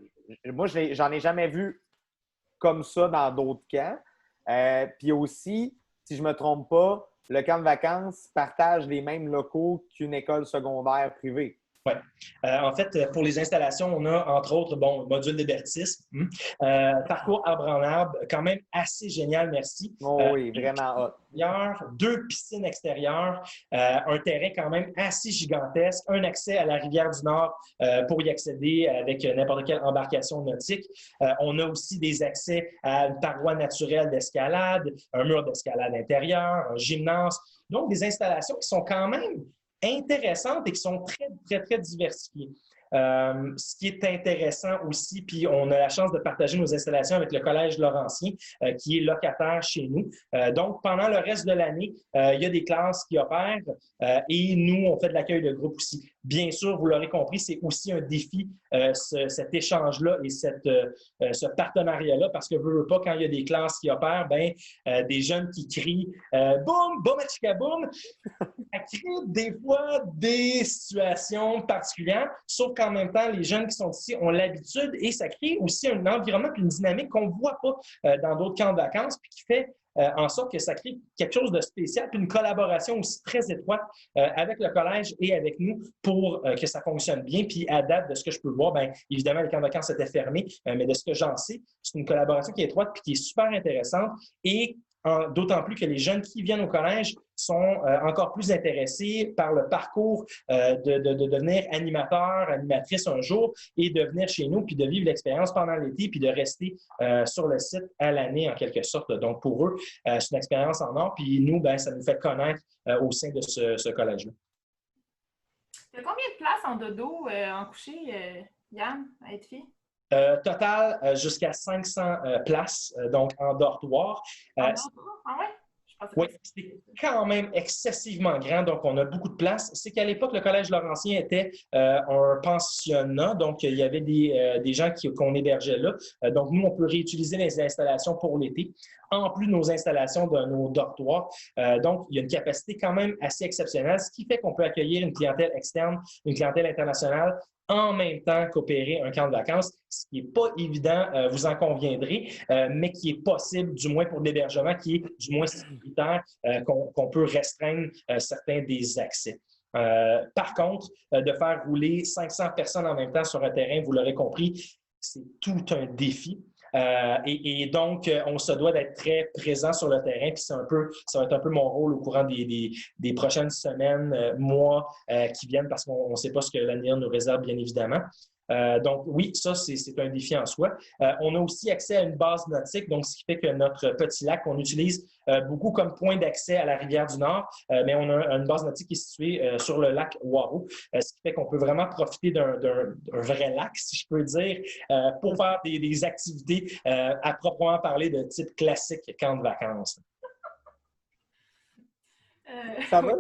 moi, j'en ai jamais vu comme ça dans d'autres camps. Puis aussi, si je ne me trompe pas, le camp de vacances partage les mêmes locaux qu'une école secondaire privée. Oui. En fait, pour les installations, on a, entre autres, module d'hébertisme, parcours arbre en arbre, quand même assez génial, merci. Oh, oui, vraiment hot. 2 piscines extérieures, un terrain quand même assez gigantesque, un accès à la rivière du Nord pour y accéder avec n'importe quelle embarcation nautique. On a aussi des accès à une paroi naturelle d'escalade, un mur d'escalade intérieur, un gymnase. Donc, des installations qui sont quand même intéressantes et qui sont très, très, très diversifiées. Ce qui est intéressant aussi, puis on a la chance de partager nos installations avec le Collège Laurentien, qui est locataire chez nous. Donc, pendant le reste de l'année, il y a des classes qui opèrent et nous, on fait de l'accueil de groupe aussi. Bien sûr, vous l'aurez compris, c'est aussi un défi, cet échange-là et ce partenariat-là, parce que veut pas, quand il y a des classes qui opèrent, des jeunes qui crient « boum, boum, achika, boum », ça crée des fois des situations particulières, sauf qu'en même temps, les jeunes qui sont ici ont l'habitude et ça crée aussi un environnement et une dynamique qu'on ne voit pas dans d'autres camps de vacances puis qui fait en sorte que ça crée quelque chose de spécial puis une collaboration aussi très étroite avec le collège et avec nous pour que ça fonctionne bien. Puis à date, de ce que je peux voir, évidemment, les camps de vacances étaient fermés, mais de ce que j'en sais, c'est une collaboration qui est étroite puis qui est super intéressante et d'autant plus que les jeunes qui viennent au collège sont encore plus intéressés par le parcours de devenir animateur, animatrice un jour et de venir chez nous puis de vivre l'expérience pendant l'été puis de rester sur le site à l'année en quelque sorte. Donc pour eux, c'est une expérience en or puis nous, ça nous fait connaître au sein de ce collège-là. Il y a combien de places en dodo, en coucher, Yann, à Edfi? Total, jusqu'à 500 places, donc en dortoir. En dortoir? Ah ouais? Oui, c'est quand même excessivement grand, donc on a beaucoup de place. C'est qu'à l'époque, le Collège Laurentien était un pensionnat, donc il y avait des gens qu'on hébergeait là. Donc nous, on peut réutiliser les installations pour l'été, en plus de nos installations de nos dortoirs. Donc, il y a une capacité quand même assez exceptionnelle, ce qui fait qu'on peut accueillir une clientèle externe, une clientèle internationale, en même temps qu'opérer un camp de vacances, ce qui n'est pas évident, vous en conviendrez, mais qui est possible, du moins pour l'hébergement, qui est du moins sécuritaire, qu'on peut restreindre certains des accès. Par contre, de faire rouler 500 personnes en même temps sur un terrain, vous l'aurez compris, c'est tout un défi. Et donc, on se doit d'être très présent sur le terrain, puis ça va être un peu mon rôle au courant des prochaines semaines, mois qui viennent, parce qu'on ne sait pas ce que l'avenir nous réserve, bien évidemment. Donc, oui, ça, c'est un défi en soi. On a aussi accès à une base nautique, donc ce qui fait que notre petit lac, on utilise beaucoup comme point d'accès à la rivière du Nord, mais on a une base nautique qui est située sur le lac Waro, ce qui fait qu'on peut vraiment profiter d'un vrai lac, si je peux dire, pour faire des activités à proprement parler de type classique camp de vacances. Ça va?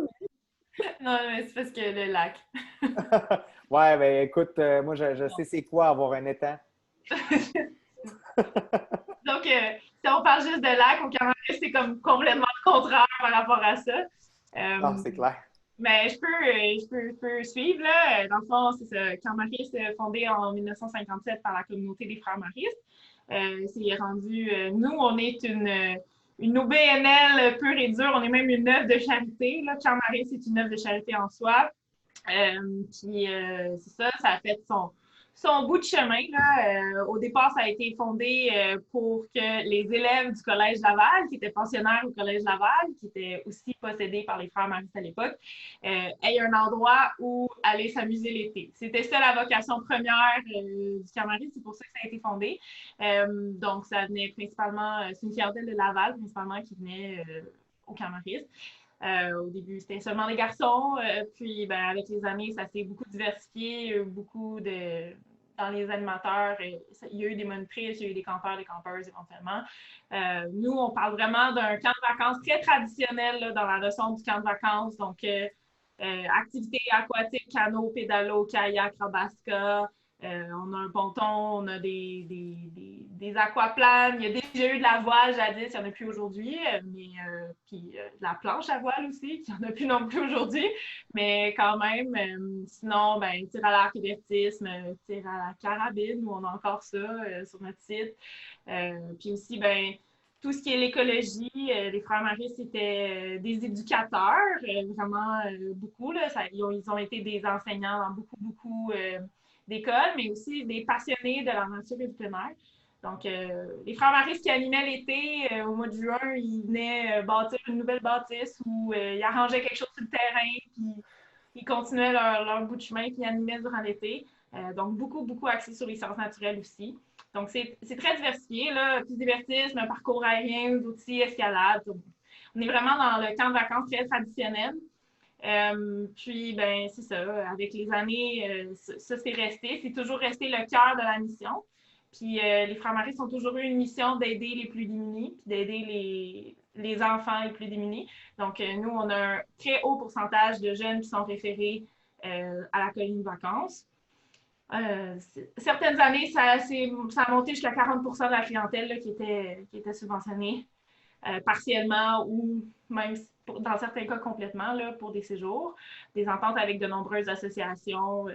Non, mais c'est parce que le lac. Ouais, ben écoute, moi, je sais c'est quoi avoir un étang. Donc, si on parle juste de lac, au Canada, c'est comme complètement le contraire par rapport à ça. C'est clair. Mais je peux suivre, là. Dans le fond, c'est ça. Camp Mariste, fondé en 1957 par la communauté des Frères Maristes. C'est rendu... nous, on est une OBNL pure et dure. On est même une œuvre de charité. Là. Camp Mariste, c'est une œuvre de charité en soi. Puis, c'est ça, ça a fait son bout de chemin. Là, au départ, ça a été fondé pour que les élèves du Collège Laval, qui étaient pensionnaires au Collège Laval, qui étaient aussi possédés par les frères Maristes à l'époque, aient un endroit où aller s'amuser l'été. C'était ça la vocation première du Camp Mariste, c'est pour ça que ça a été fondé. Donc, ça venait principalement, c'est une clientèle de Laval, principalement, qui venait au Camp Mariste. Au début, c'était seulement des garçons. Puis, ben, avec les années, ça s'est beaucoup diversifié. Beaucoup de... Dans les animateurs, il y a eu des monitrices, il y a eu des campeurs, des campeuses éventuellement. Nous, on parle vraiment d'un camp de vacances très traditionnel là, dans la notion du camp de vacances. Donc, activités aquatiques, canot, pédalo, kayak, rabasca. On a un ponton, on a des aquaplanes. Il y a déjà eu de la voile jadis, il n'y en a plus aujourd'hui. Puis de la planche à voile aussi, il n'y en a plus non plus aujourd'hui. Mais quand même, sinon, ben, tir à l'arc et vertisme, tir à la carabine, où on a encore ça sur notre site. Puis aussi, ben, tout ce qui est l'écologie, les frères Maristes étaient des éducateurs, vraiment beaucoup. Là, ils ont été des enseignants dans beaucoup d'écoles, mais aussi des passionnés de la nature et du plein air. Donc, les frères Maristes qui animaient l'été, au mois de juin, ils venaient bâtir une nouvelle bâtisse ou ils arrangeaient quelque chose sur le terrain, puis ils continuaient leur bout de chemin, puis ils animaient durant l'été. Donc, beaucoup axé sur les sciences naturelles aussi. Donc, c'est très diversifié, là. Plus divertissement, un parcours aérien, outils, escalade. On est vraiment dans le camp de vacances très traditionnel. Puis, ben, c'est ça. Avec les années, ça c'est resté. C'est toujours resté le cœur de la mission. Puis, les Frères Maristes ont toujours eu une mission d'aider les plus démunis, puis d'aider les enfants les plus démunis. Donc, nous, on a un très haut pourcentage de jeunes qui sont référés à la colonie de vacances. Certaines années, ça a monté jusqu'à 40% de la clientèle là, qui était subventionnée partiellement ou même dans certains cas complètement là, pour des séjours. Des ententes avec de nombreuses associations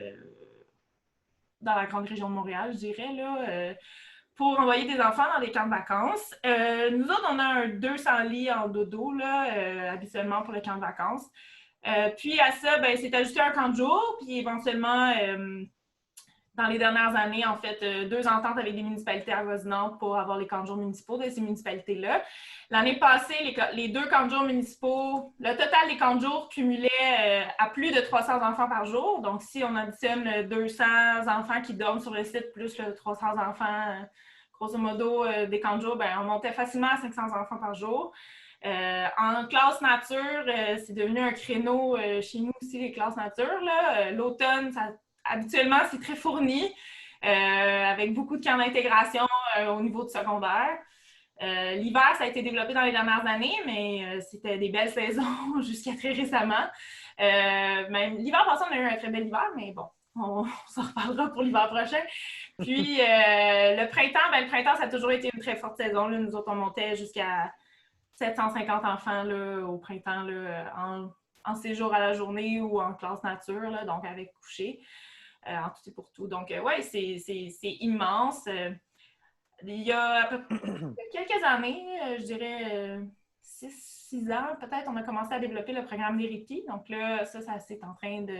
dans la grande région de Montréal, je dirais, là, pour envoyer des enfants dans des camps de vacances. Nous autres, on a un 200 lits en dodo là, habituellement pour le camp de vacances. Puis à ça, ben, c'est ajouté un camp de jour, puis éventuellement dans les dernières années, en fait, 2 ententes avec des municipalités avoisinantes pour avoir les camps de jour municipaux de ces municipalités-là. L'année passée, les 2 camps de jour municipaux, le total des camps de jour cumulait à plus de 300 enfants par jour. Donc, si on additionne 200 enfants qui dorment sur le site, plus le 300 enfants, grosso modo, des camps de jour, ben, on montait facilement à 500 enfants par jour. En classe nature, c'est devenu un créneau chez nous aussi, les classes nature. L'automne, habituellement, c'est très fourni, avec beaucoup de camps d'intégration au niveau du secondaire. L'hiver, ça a été développé dans les dernières années, mais c'était des belles saisons jusqu'à très récemment. Même l'hiver passé, on a eu un très bel hiver, mais bon, on s'en reparlera pour l'hiver prochain. Puis le printemps, ça a toujours été une très forte saison. Là. Nous autres, on montait jusqu'à 750 enfants là, au printemps là, en séjour à la journée ou en classe nature, là, donc avec coucher. En tout et pour tout. Donc, oui, c'est immense. Il y a à peu près quelques années, je dirais 6 ans, peut-être, on a commencé à développer le programme des répits. Donc là, ça c'est en train de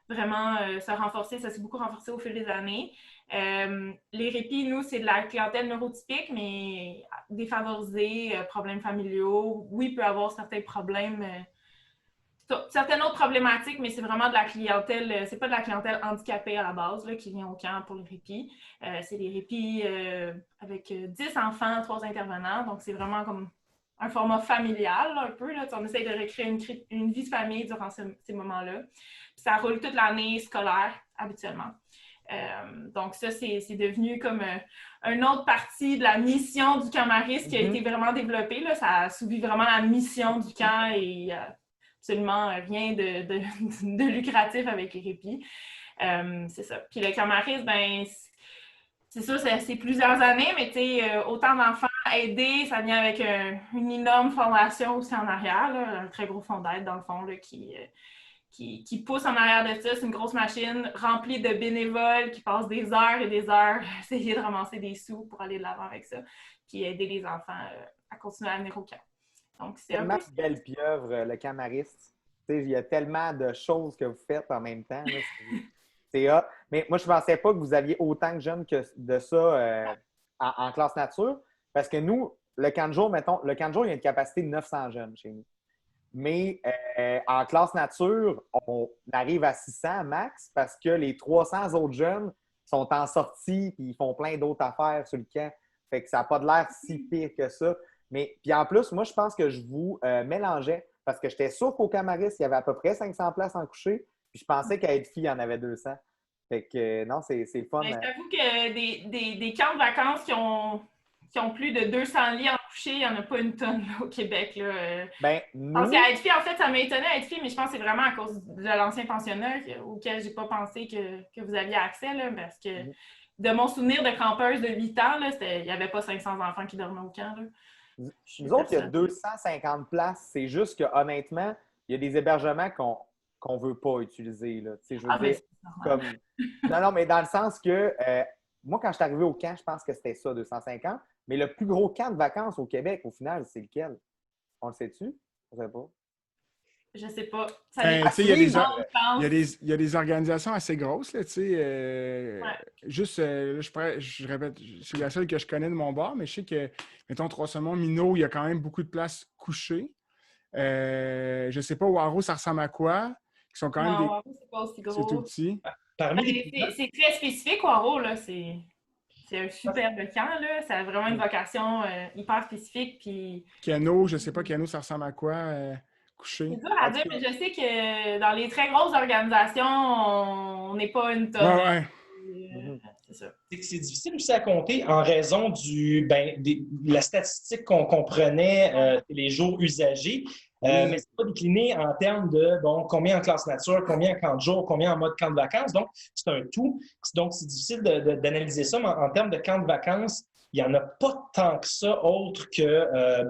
vraiment se renforcer. Ça s'est beaucoup renforcé au fil des années. Les répits, nous, c'est de la clientèle neurotypique, mais défavorisée, problèmes familiaux. Oui, il peut y avoir certains problèmes certaines autres problématiques, mais c'est vraiment de la clientèle, c'est pas de la clientèle handicapée à la base là, qui vient au camp pour les répits. C'est des répits avec 10 enfants, 3 intervenants, donc c'est vraiment comme un format familial là, un peu. Là. On essaie de recréer une vie de famille durant ces moments-là. Puis ça roule toute l'année scolaire, habituellement. Donc ça, c'est devenu comme une autre partie de la mission du camp Mariste qui a été vraiment développée. Là. Ça a suivi vraiment la mission du camp et absolument rien de lucratif avec les répits. C'est ça. Puis le camp Mariste, ben, c'est sûr, c'est plusieurs années, mais tu sais, autant d'enfants aidés, ça vient avec une énorme formation aussi en arrière, là, un très gros fonds d'aide, dans le fond, là, qui pousse en arrière de ça. C'est une grosse machine remplie de bénévoles qui passent des heures et des heures à essayer de ramasser des sous pour aller de l'avant avec ça, puis aider les enfants à continuer à venir au camp. Donc, c'est tellement de belle pieuvre, le camp Mariste. Il y a tellement de choses que vous faites en même temps. C'est hot. Mais moi, je ne pensais pas que vous aviez autant de jeunes que de ça en classe nature. Parce que nous, le camp de jour, mettons, le camp de jour, il y a une capacité de 900 jeunes chez nous. Mais en classe nature, on arrive à 600 max parce que les 300 autres jeunes sont en sortie et ils font plein d'autres affaires sur le camp. Fait que ça n'a pas de l'air si pire que ça. Mais puis en plus, moi, je pense que je vous mélangeais parce que j'étais sûr qu'au camp Marist, il y avait à peu près 500 places en coucher. Puis je pensais qu'à Edfi, il y en avait 200. Fait que non, c'est le fun. Mais j'avoue que des camps de vacances qui ont plus de 200 lits en coucher, il n'y en a pas une tonne là, au Québec. Là. Ben, nous... Parce qu'à Edfi, en fait, ça m'a étonné à Edfi, mais je pense que c'est vraiment à cause de l'ancien pensionnat auquel je n'ai pas pensé que vous aviez accès. Là, parce que de mon souvenir de campeuse de 8 ans, il n'y avait pas 500 enfants qui dormaient au camp. Là. Nous autres, il y a 250 places. C'est juste que honnêtement, il y a des hébergements qu'on ne veut pas utiliser. Là. Je veux dire, comme... Non, mais dans le sens que moi, quand je suis arrivé au camp, je pense que c'était ça, 250. Mais le plus gros camp de vacances au Québec, au final, c'est lequel? On le sait-tu? Je ne sais pas. Je sais pas. Il y a des organisations assez grosses, là, tu sais. Juste, je répète, c'est la seule que je connais de mon bord, mais je sais que, mettons, Trois-Saumons, Minot, il y a quand même beaucoup de places couchées. Je sais pas, Waro, ça ressemble à quoi? Qui sont quand même Waro, c'est pas aussi gros. C'est tout petit. C'est très spécifique, Waro, là. C'est un superbe camp, là. Ça a vraiment une vocation hyper spécifique. Puis... Cano, je sais pas, Cano, ça ressemble à quoi? Couché. C'est dur à dire, mais je sais que dans les très grosses organisations, on n'est pas une tonne. Ouais. C'est ça. C'est difficile aussi à compter en raison de la statistique qu'on prenait les jours usagés. Mais c'est pas décliné en termes de combien en classe nature, combien en camp de jour, combien en mode camp de vacances. Donc, c'est un tout. Donc, c'est difficile d'analyser ça, mais en termes de camp de vacances, il n'y en a pas tant que ça, autre que,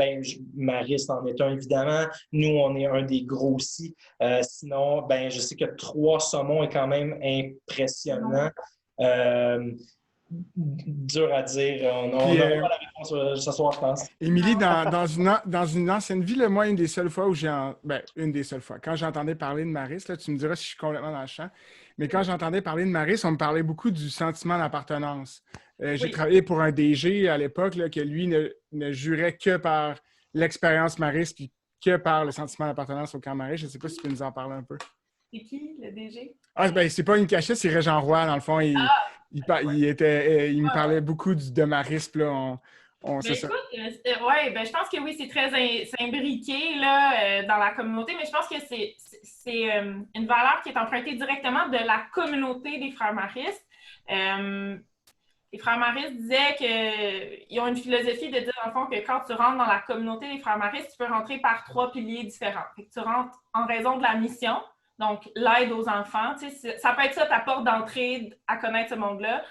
Marist en est un, évidemment. Nous, on est un des gros aussi. Sinon, je sais que Trois-Saumons est quand même impressionnant. Dur à dire. On n'a pas la réponse ce soir, je pense. Émilie, dans une ancienne vie, là, moi, une des seules fois où quand j'entendais parler de Marist, là, tu me diras si je suis complètement dans le champ, mais quand j'entendais parler de Marist, on me parlait beaucoup du sentiment d'appartenance. J'ai travaillé pour un DG à l'époque là, que lui ne jurait que par l'expérience Marist puis que par le sentiment d'appartenance au camp Marist. Je ne sais pas si tu peux nous en parler un peu. C'est qui, le DG? C'est pas une cachette, c'est Régent Roy, dans le fond. Il me parlait beaucoup de Marist. Là, je pense que oui, c'est très imbriqué là, dans la communauté, mais je pense que c'est une valeur qui est empruntée directement de la communauté des frères maristes. Les frères maristes disaient qu'ils ont une philosophie de dire, dans le fond, que quand tu rentres dans la communauté des frères maristes, tu peux rentrer par 3 piliers différents. Fait que tu rentres en raison de la mission, donc l'aide aux enfants. Tu sais, ça peut être ça ta porte d'entrée à connaître ce monde-là.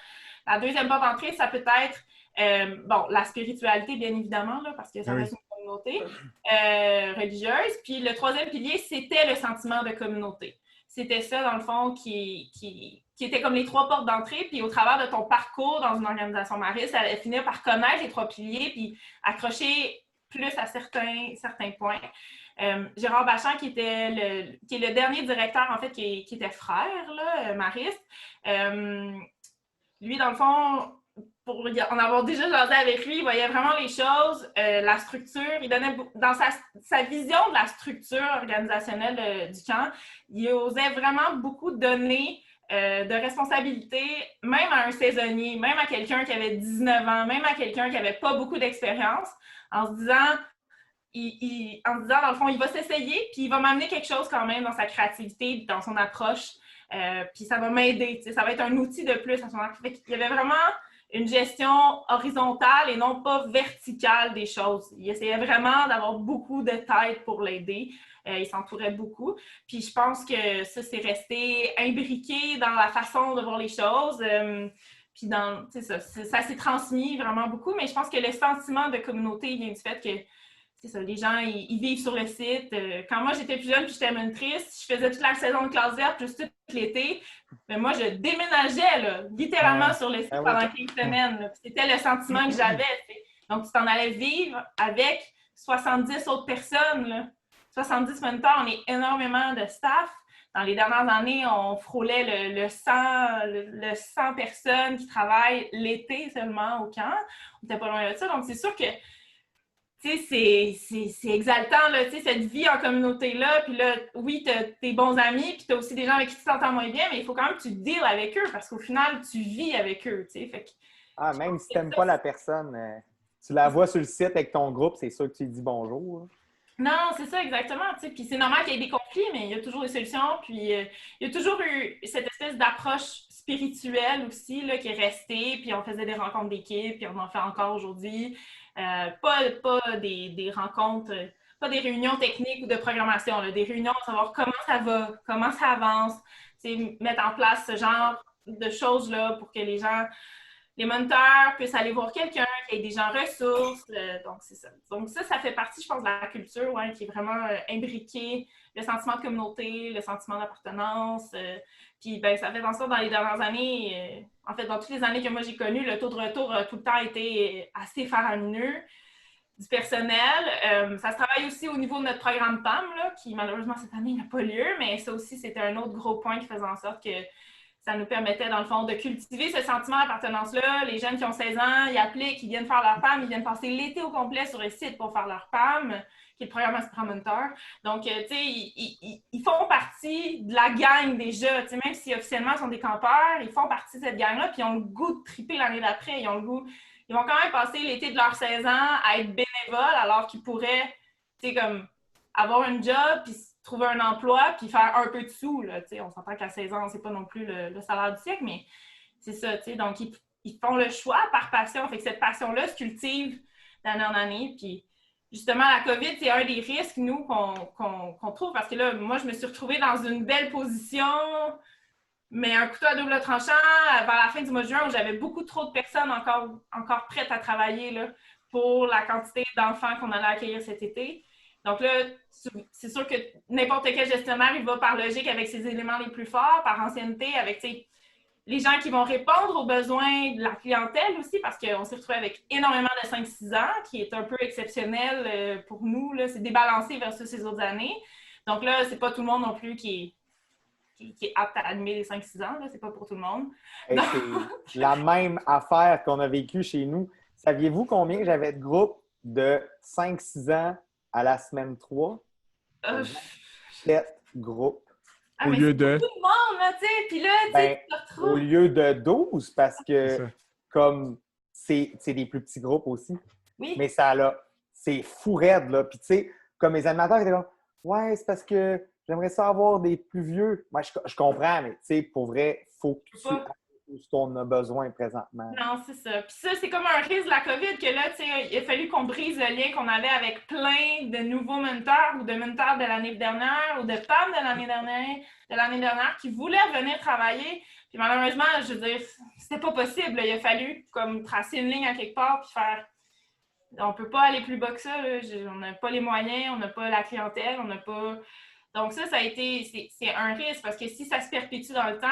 La deuxième porte d'entrée, ça peut être la spiritualité, bien évidemment, là, parce que ça reste une communauté religieuse. Puis le troisième pilier, c'était le sentiment de communauté. C'était ça, dans le fond, qui était comme les 3 portes d'entrée. Puis au travers de ton parcours dans une organisation mariste, ça allait finir par connaître les 3 piliers puis accrocher plus à certains points. Gérard Bachand, qui est le dernier directeur, en fait, qui était frère, là, mariste, lui, dans le fond, pour en avoir déjà jasé avec lui, il voyait vraiment les choses, la structure. Il donnait, dans sa vision de la structure organisationnelle du camp, il osait vraiment beaucoup donner de responsabilité, même à un saisonnier, même à quelqu'un qui avait 19 ans, même à quelqu'un qui n'avait pas beaucoup d'expérience, en se disant, dans le fond, il va s'essayer, puis il va m'amener quelque chose quand même dans sa créativité, dans son approche, puis ça va m'aider, ça va être un outil de plus à son art. Il y avait vraiment une gestion horizontale et non pas verticale des choses. Il essayait vraiment d'avoir beaucoup de tête pour l'aider. Il s'entourait beaucoup. Puis je pense que ça, c'est resté imbriqué dans la façon de voir les choses. Puis ça s'est transmis vraiment beaucoup. Mais je pense que le sentiment de communauté vient du fait que les gens, ils vivent sur le site. Quand moi, j'étais plus jeune puis j'étais monitrice, je faisais toute la saison de classe verte, plus tout l'été. Mais moi, je déménageais, là, littéralement sur le site pendant 15 semaines. C'était le sentiment que j'avais. Donc, tu t'en allais vivre avec 70 autres personnes. Là. 70 moniteurs, on est énormément de staff. dans les dernières années, on frôlait le 100 personnes qui travaillent l'été seulement au camp. On n'était pas loin de ça. Donc, c'est sûr que c'est exaltant, là, cette vie en communauté-là. Puis là, oui, tu as tes bons amis, puis tu as aussi des gens avec qui tu t'entends moins bien, mais il faut quand même que tu deals avec eux parce qu'au final, tu vis avec eux. Fait que, même si tu n'aimes pas la personne, tu la vois sur le site avec ton groupe, c'est sûr que tu lui dis bonjour. Hein. Non, c'est ça, exactement. Puis c'est normal qu'il y ait des conflits, mais il y a toujours des solutions. Puis il y a toujours eu cette espèce d'approche spirituelle aussi là, qui est restée. Puis on faisait des rencontres d'équipe, puis on en fait encore aujourd'hui. Pas des rencontres, pas des réunions techniques ou de programmation, là, des réunions pour savoir comment ça va, comment ça avance, mettre en place ce genre de choses-là pour que les moniteurs puissent aller voir quelqu'un, qu'il y ait des gens ressources. Donc, c'est ça. Donc, ça fait partie, je pense, de la culture qui est vraiment imbriquée. Le sentiment de communauté, le sentiment d'appartenance. Puis, ben, ça fait en sorte, dans les dernières années, en fait, dans toutes les années que moi j'ai connues, le taux de retour a tout le temps été assez faramineux du personnel. Ça se travaille aussi au niveau de notre programme PAM, là, qui malheureusement cette année n'a pas lieu, mais ça aussi, c'était un autre gros point qui faisait en sorte que ça nous permettait, dans le fond, de cultiver ce sentiment d'appartenance-là. Les jeunes qui ont 16 ans, ils appliquent, ils viennent faire leur PAM, ils viennent passer l'été au complet sur le site pour faire leur PAM, qui est le programme Aspirant Moniteur. Donc, tu sais, ils font partie de la gang déjà. Tu sais, même si officiellement ils sont des campeurs, ils font partie de cette gang-là, puis ils ont le goût de triper l'année d'après. Ils vont quand même passer l'été de leurs 16 ans à être bénévoles, alors qu'ils pourraient, tu sais, comme avoir un job, puis trouver un emploi, puis faire un peu de sous. Là, on s'entend qu'à 16 ans, c'est pas non plus le salaire du siècle, mais c'est ça. Donc, ils font le choix par passion. Fait que cette passion-là se cultive d'année en année. Puis, justement, la COVID, c'est un des risques, nous, qu'on trouve. Parce que là, moi, je me suis retrouvée dans une belle position, mais un couteau à double tranchant vers la fin du mois de juin où j'avais beaucoup trop de personnes encore prêtes à travailler là, pour la quantité d'enfants qu'on allait accueillir cet été. Donc là, c'est sûr que n'importe quel gestionnaire, il va par logique avec ses éléments les plus forts, par ancienneté, avec les gens qui vont répondre aux besoins de la clientèle aussi, parce qu'on s'est retrouvé avec énormément de 5-6 ans, qui est un peu exceptionnel pour nous. Là, c'est débalancé versus ces autres années. Donc là, c'est pas tout le monde non plus qui est apte à animer les 5-6 ans. Là, c'est pas pour tout le monde. C'est la même affaire qu'on a vécue chez nous. Saviez-vous combien j'avais de groupes de 5-6 ans à la semaine 3? 7 groupes. Au lieu de... Tout le monde, là, tu sais. Puis là, tu te retrouves... Au lieu de 12, parce que comme c'est des plus petits groupes aussi. Oui. Mais c'est fou raide, là. Puis tu sais, comme les animateurs étaient là, ouais, c'est parce que j'aimerais ça avoir des plus vieux. Moi, je comprends, mais tu sais, pour vrai, il faut que tu aies ce qu'on a besoin présentement. Non, c'est ça. Puis ça, c'est comme un risque de la COVID que là, tu sais, il a fallu qu'on brise le lien qu'on avait avec plein de nouveaux moniteurs ou de moniteurs de l'année dernière ou de PAM de l'année dernière qui voulaient venir travailler. Puis malheureusement, je veux dire, c'était pas possible. Il a fallu comme tracer une ligne à quelque part puis faire... On peut pas aller plus bas que ça. Là. On n'a pas les moyens, on n'a pas la clientèle, on n'a pas... Donc ça a été... C'est un risque parce que si ça se perpétue dans le temps,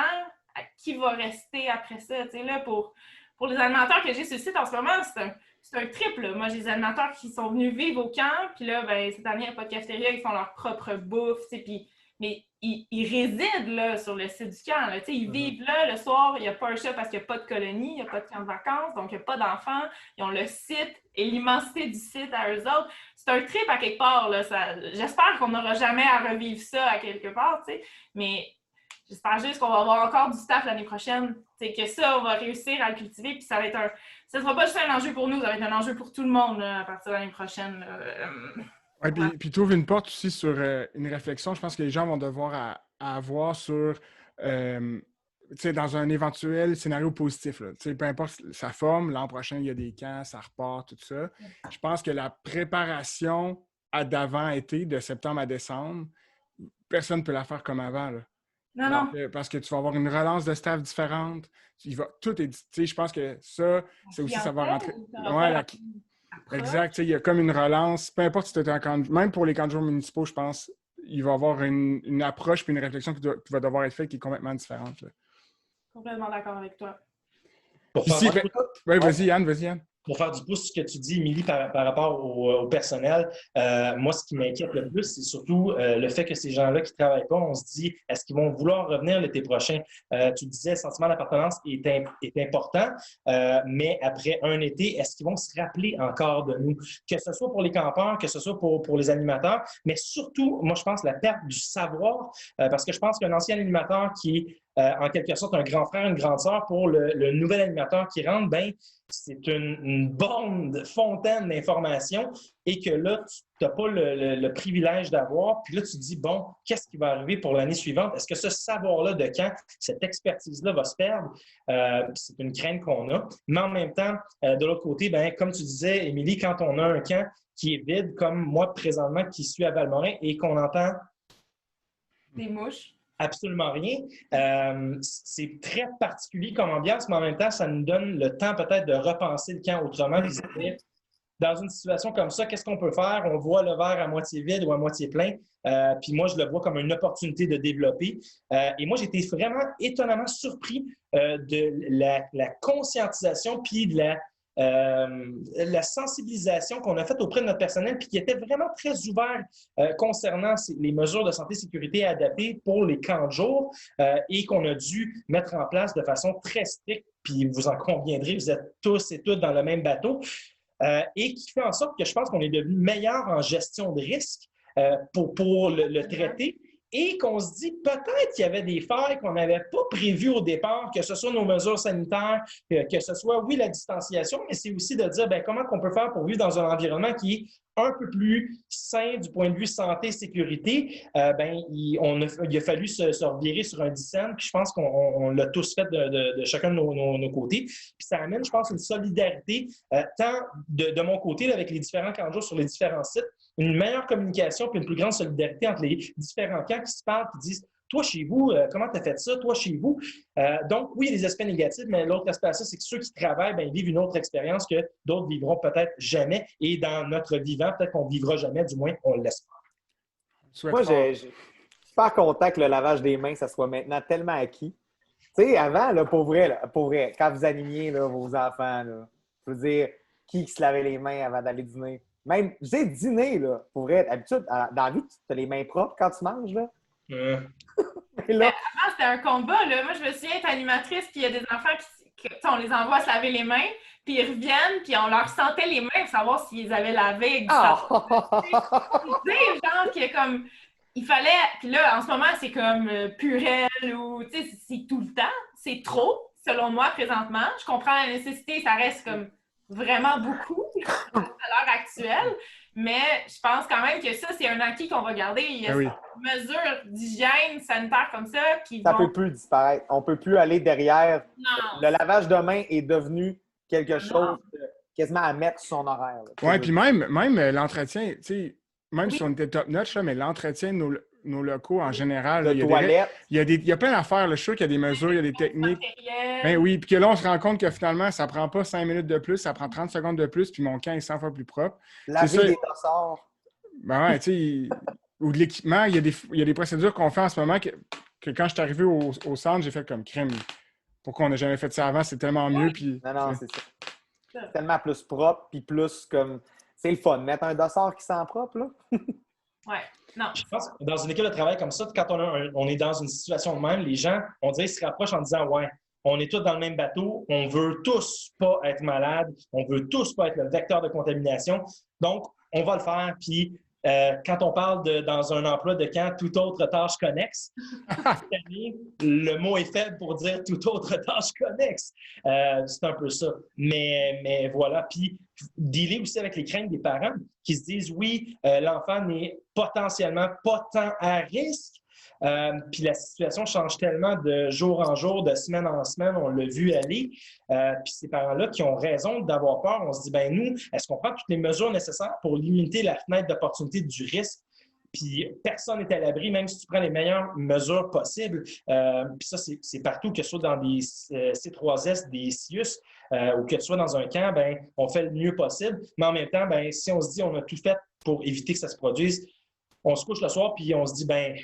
qui va rester après ça? Tu sais, là, pour les animateurs que j'ai sur le site en ce moment, c'est un triple. Là. Moi, j'ai des animateurs qui sont venus vivre au camp, puis là, ben, cette année, il n'y a pas de cafétéria, ils font leur propre bouffe, tu sais, puis... Mais ils résident là, sur le site du camp. Là. Ils vivent là le soir, il n'y a pas un chat parce qu'il n'y a pas de colonie, il n'y a pas de camp de vacances, donc il n'y a pas d'enfants. Ils ont le site et l'immensité du site à eux autres. C'est un trip à quelque part. Là, j'espère qu'on n'aura jamais à revivre ça à quelque part, mais j'espère juste qu'on va avoir encore du staff l'année prochaine, que ça, on va réussir à le cultiver, puis ça va être ça ne sera pas juste un enjeu pour nous, ça va être un enjeu pour tout le monde là, à partir de l'année prochaine. Oui, puis tu ouvres une porte aussi sur une réflexion, je pense que les gens vont devoir avoir sur, dans un éventuel scénario positif. Là, peu importe sa forme, l'an prochain, il y a des camps, ça repart, tout ça. Je pense que la préparation d'avant-été, de septembre à décembre, personne ne peut la faire comme avant. Là. Non. Parce que tu vas avoir une relance de staff différente. Tout est... Je pense que ça, c'est aussi, ça va rentrer... Exact. Il y a comme une relance. Peu importe si tu es un candidat, même pour les candidats municipaux, je pense, il va y avoir une approche et une réflexion qui va devoir être faite qui est complètement différente. Là. Complètement d'accord avec toi. Oui, vas-y, Yann, pour faire du pouce, ce que tu dis, Émilie, par rapport au personnel, moi, ce qui m'inquiète le plus, c'est surtout le fait que ces gens-là qui ne travaillent pas, on se dit, est-ce qu'ils vont vouloir revenir l'été prochain? Tu disais, le sentiment d'appartenance est important, mais après un été, est-ce qu'ils vont se rappeler encore de nous? Que ce soit pour les campeurs, que ce soit pour les animateurs, mais surtout, moi, je pense la perte du savoir, parce que je pense qu'un ancien animateur qui est en quelque sorte un grand frère, une grande sœur pour le nouvel animateur qui rentre, ben c'est une bonne fontaine d'informations et que là, tu n'as pas le privilège d'avoir. Puis là, tu te dis, bon, qu'est-ce qui va arriver pour l'année suivante? Est-ce que ce savoir-là de camp, cette expertise-là va se perdre? C'est une crainte qu'on a. Mais en même temps, de l'autre côté, ben, comme tu disais, Émilie, quand on a un camp qui est vide, comme moi présentement qui suis à Valmorin et qu'on entend des mouches. Absolument rien. C'est très particulier comme ambiance, mais en même temps, ça nous donne le temps peut-être de repenser le camp autrement. Puis dans une situation comme ça, qu'est-ce qu'on peut faire? On voit le verre à moitié vide ou à moitié plein. Puis moi, je le vois comme une opportunité de développer. Et moi, j'ai été vraiment étonnamment surpris de la conscientisation puis de la sensibilisation qu'on a faite auprès de notre personnel puis qui était vraiment très ouvert concernant les mesures de santé et sécurité adaptées pour les camps de jour et qu'on a dû mettre en place de façon très stricte, puis vous en conviendrez, vous êtes tous et toutes dans le même bateau, et qui fait en sorte que je pense qu'on est devenu meilleur en gestion de risque pour le traiter. Et qu'on se dit peut-être qu'il y avait des failles qu'on n'avait pas prévues au départ, que ce soit nos mesures sanitaires, que ce soit, oui, la distanciation, mais c'est aussi de dire bien, comment on peut faire pour vivre dans un environnement qui est un peu plus sain du point de vue santé et sécurité. Il a fallu se revirer sur un dixaine, puis je pense qu'on l'a tous fait de chacun de nos côtés. Puis ça amène, je pense, une solidarité, tant de mon côté, là, avec les différents camps de jour sur les différents sites, une meilleure communication puis une plus grande solidarité entre les différents camps qui se parlent et disent « Toi, chez vous, comment tu as fait ça? Toi, chez vous? » Donc, oui, il y a des aspects négatifs, mais l'autre aspect à ça, c'est que ceux qui travaillent, bien, ils vivent une autre expérience que d'autres vivront peut-être jamais. Et dans notre vivant, peut-être qu'on ne vivra jamais, du moins, on l'espère. Moi, je suis super content que le lavage des mains, ça soit maintenant tellement acquis. Tu sais, avant, là, pour vrai, quand vous animiez là, vos enfants, là, je veux dire, qui se lavait les mains avant d'aller dîner? Même, je dis dîner, là, pour vrai, d'habitude, dans la vie, tu as les mains propres quand tu manges, là. Et là... Avant, c'était un combat, là. Moi, je me souviens être animatrice, puis il y a des enfants on les envoie se laver les mains, puis ils reviennent, puis on leur sentait les mains pour savoir s'ils avaient lavé avec du savon. Tu sais, genre, qu'il y a comme... Il fallait... Puis là, en ce moment, c'est comme Purell ou... Tu sais, c'est tout le temps. C'est trop, selon moi, présentement. Je comprends la nécessité, ça reste comme vraiment beaucoup à l'heure actuelle. Mais je pense quand même que ça, c'est un acquis qu'on va garder. Il y a des mesures d'hygiène sanitaire comme ça qui ça ne peut plus disparaître. On ne peut plus aller derrière. Non. Le lavage de mains est devenu quelque chose quasiment à mettre sur son horaire. Oui, puis même l'entretien, tu sais, même si on était top-notch, mais l'entretien de nos locaux en général, là, il y a plein d'affaires. Je suis sûr qu'il y a des mesures, il y a des techniques. Ben oui, puis que là, on se rend compte que finalement, ça ne prend pas 5 minutes de plus, ça prend 30 secondes de plus, puis mon camp est 100 fois plus propre. Laver des dossards. Ben ouais, tu sais, ou de l'équipement, il y a des procédures qu'on fait en ce moment que quand je suis arrivé au centre, j'ai fait comme crème. Pourquoi on n'a jamais fait ça avant? C'est tellement mieux. Puis, non, c'est ça. C'est tellement plus propre, puis plus comme... C'est le fun, mettre un dossard qui sent propre, là. Ouais, non. Je pense que dans une école de travail comme ça, quand on est dans une situation de même, les gens, on dirait, se rapprochent en disant « Ouais, on est tous dans le même bateau, on veut tous pas être malades, on veut tous pas être le vecteur de contamination, donc on va le faire. » Puis quand on parle dans un emploi de camp, toute autre tâche connexe, le mot est faible pour dire toute autre tâche connexe. C'est un peu ça. Mais voilà. Puis dealer aussi avec les craintes des parents qui se disent oui, l'enfant n'est potentiellement pas tant à risque. Puis la situation change tellement de jour en jour, de semaine en semaine, on l'a vu aller. Puis ces parents-là qui ont raison d'avoir peur, on se dit, ben nous, est-ce qu'on prend toutes les mesures nécessaires pour limiter la fenêtre d'opportunité du risque? Puis personne n'est à l'abri, même si tu prends les meilleures mesures possibles. Puis ça, c'est partout, que ce soit dans des C3S, des CIUS, ou que tu sois dans un camp, ben on fait le mieux possible. Mais en même temps, ben si on se dit on a tout fait pour éviter que ça se produise, on se couche le soir puis on se dit, ben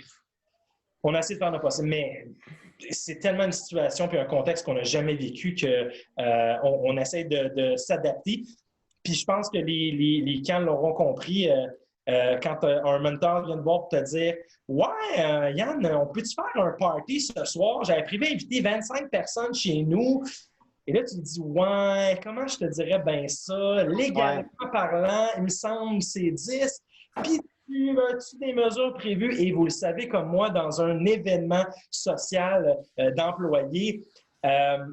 On a essayé de faire notre possible, mais c'est tellement une situation puis un contexte qu'on n'a jamais vécu qu'on essaie de s'adapter. Puis je pense que les camps l'auront compris. Quand un mentor vient te voir pour te dire « Ouais, Yann, on peut-tu faire un party ce soir? J'avais prévu d'inviter 25 personnes chez nous. » Et là, tu te dis « Ouais, comment je te dirais bien ça? Légalement parlant, il me semble que c'est 10. » Puis tu des mesures prévues et vous le savez comme moi, dans un événement social d'employés,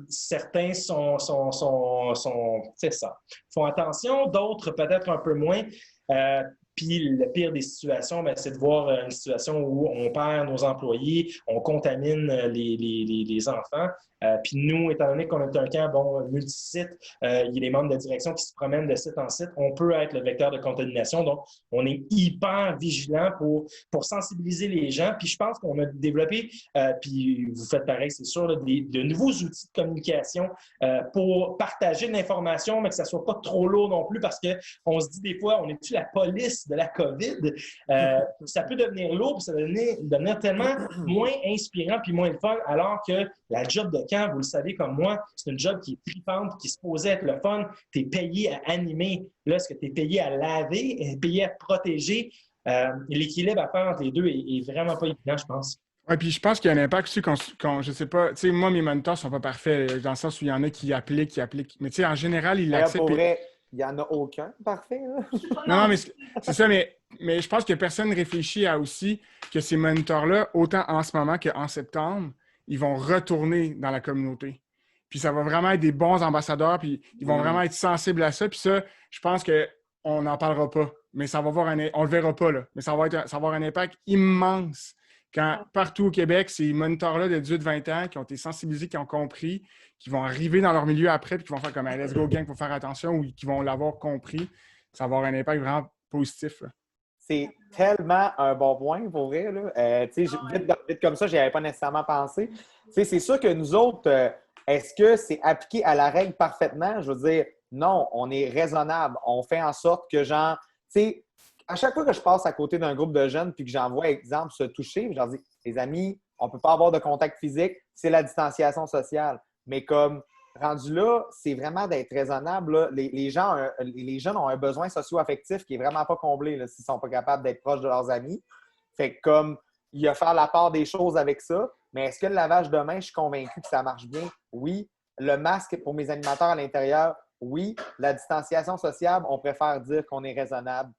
certains c'est ça, font attention, d'autres peut-être un peu moins. Puis le pire des situations, c'est de voir une situation où on perd nos employés, on contamine les enfants. Puis nous, étant donné qu'on est un camp multisite, il y a des membres de direction qui se promènent de site en site, on peut être le vecteur de contamination. Donc, on est hyper vigilant pour sensibiliser les gens. Puis je pense qu'on a développé, puis vous faites pareil, c'est sûr, là, de nouveaux outils de communication pour partager de l'information, mais que ça ne soit pas trop lourd non plus, parce qu'on se dit des fois, on est-tu la police de la COVID? Ça peut devenir lourd, puis ça peut devenir tellement moins inspirant puis moins le fun, alors que la job de camp, vous le savez comme moi, c'est une job qui est tripante, qui est supposée être le fun. Tu es payé à animer. Là, est-ce que tu es payé à laver, payé à te protéger? L'équilibre à faire entre les deux est vraiment pas évident, je pense. Oui, puis je pense qu'il y a un impact aussi quand je sais pas, tu sais, moi, mes moniteurs sont pas parfaits, dans le sens où il y en a qui appliquent. Mais tu sais, en général, ils l'acceptent. Pour vrai, il n'y en a aucun parfait. Là. Non, mais c'est ça, mais je pense que personne ne réfléchit à aussi que ces moniteurs-là, autant en ce moment qu'en septembre, ils vont retourner dans la communauté. Puis ça va vraiment être des bons ambassadeurs, puis ils vont vraiment être sensibles à ça. Puis ça, je pense qu'on n'en parlera pas, mais ça va avoir on le verra pas, là. Mais ça va avoir un impact immense quand partout au Québec, ces moniteurs-là de 18-20 ans qui ont été sensibilisés, qui ont compris, qui vont arriver dans leur milieu après, puis qui vont faire comme « Let's go gang, il faut faire attention » ou qui vont l'avoir compris, ça va avoir un impact vraiment positif. Là. C'est tellement un bon point, pour vrai. Là. Vite comme ça, je n'y avais pas nécessairement pensé. C'est sûr que nous autres, est-ce que c'est appliqué à la règle parfaitement? Je veux dire, non, on est raisonnable. On fait en sorte que, genre, tu sais, à chaque fois que je passe à côté d'un groupe de jeunes puis que j'en vois, exemple, se toucher, je leur dis, les amis, on ne peut pas avoir de contact physique, c'est la distanciation sociale. Mais comme rendu là, c'est vraiment d'être raisonnable. Là. Les jeunes ont un besoin socio-affectif qui n'est vraiment pas comblé s'ils ne sont pas capables d'être proches de leurs amis. Fait que comme il y a faire la part des choses avec ça, mais est-ce que le lavage de mains, je suis convaincu que ça marche bien? Oui. Le masque pour mes animateurs à l'intérieur, oui. La distanciation sociale, on préfère dire qu'on est raisonnable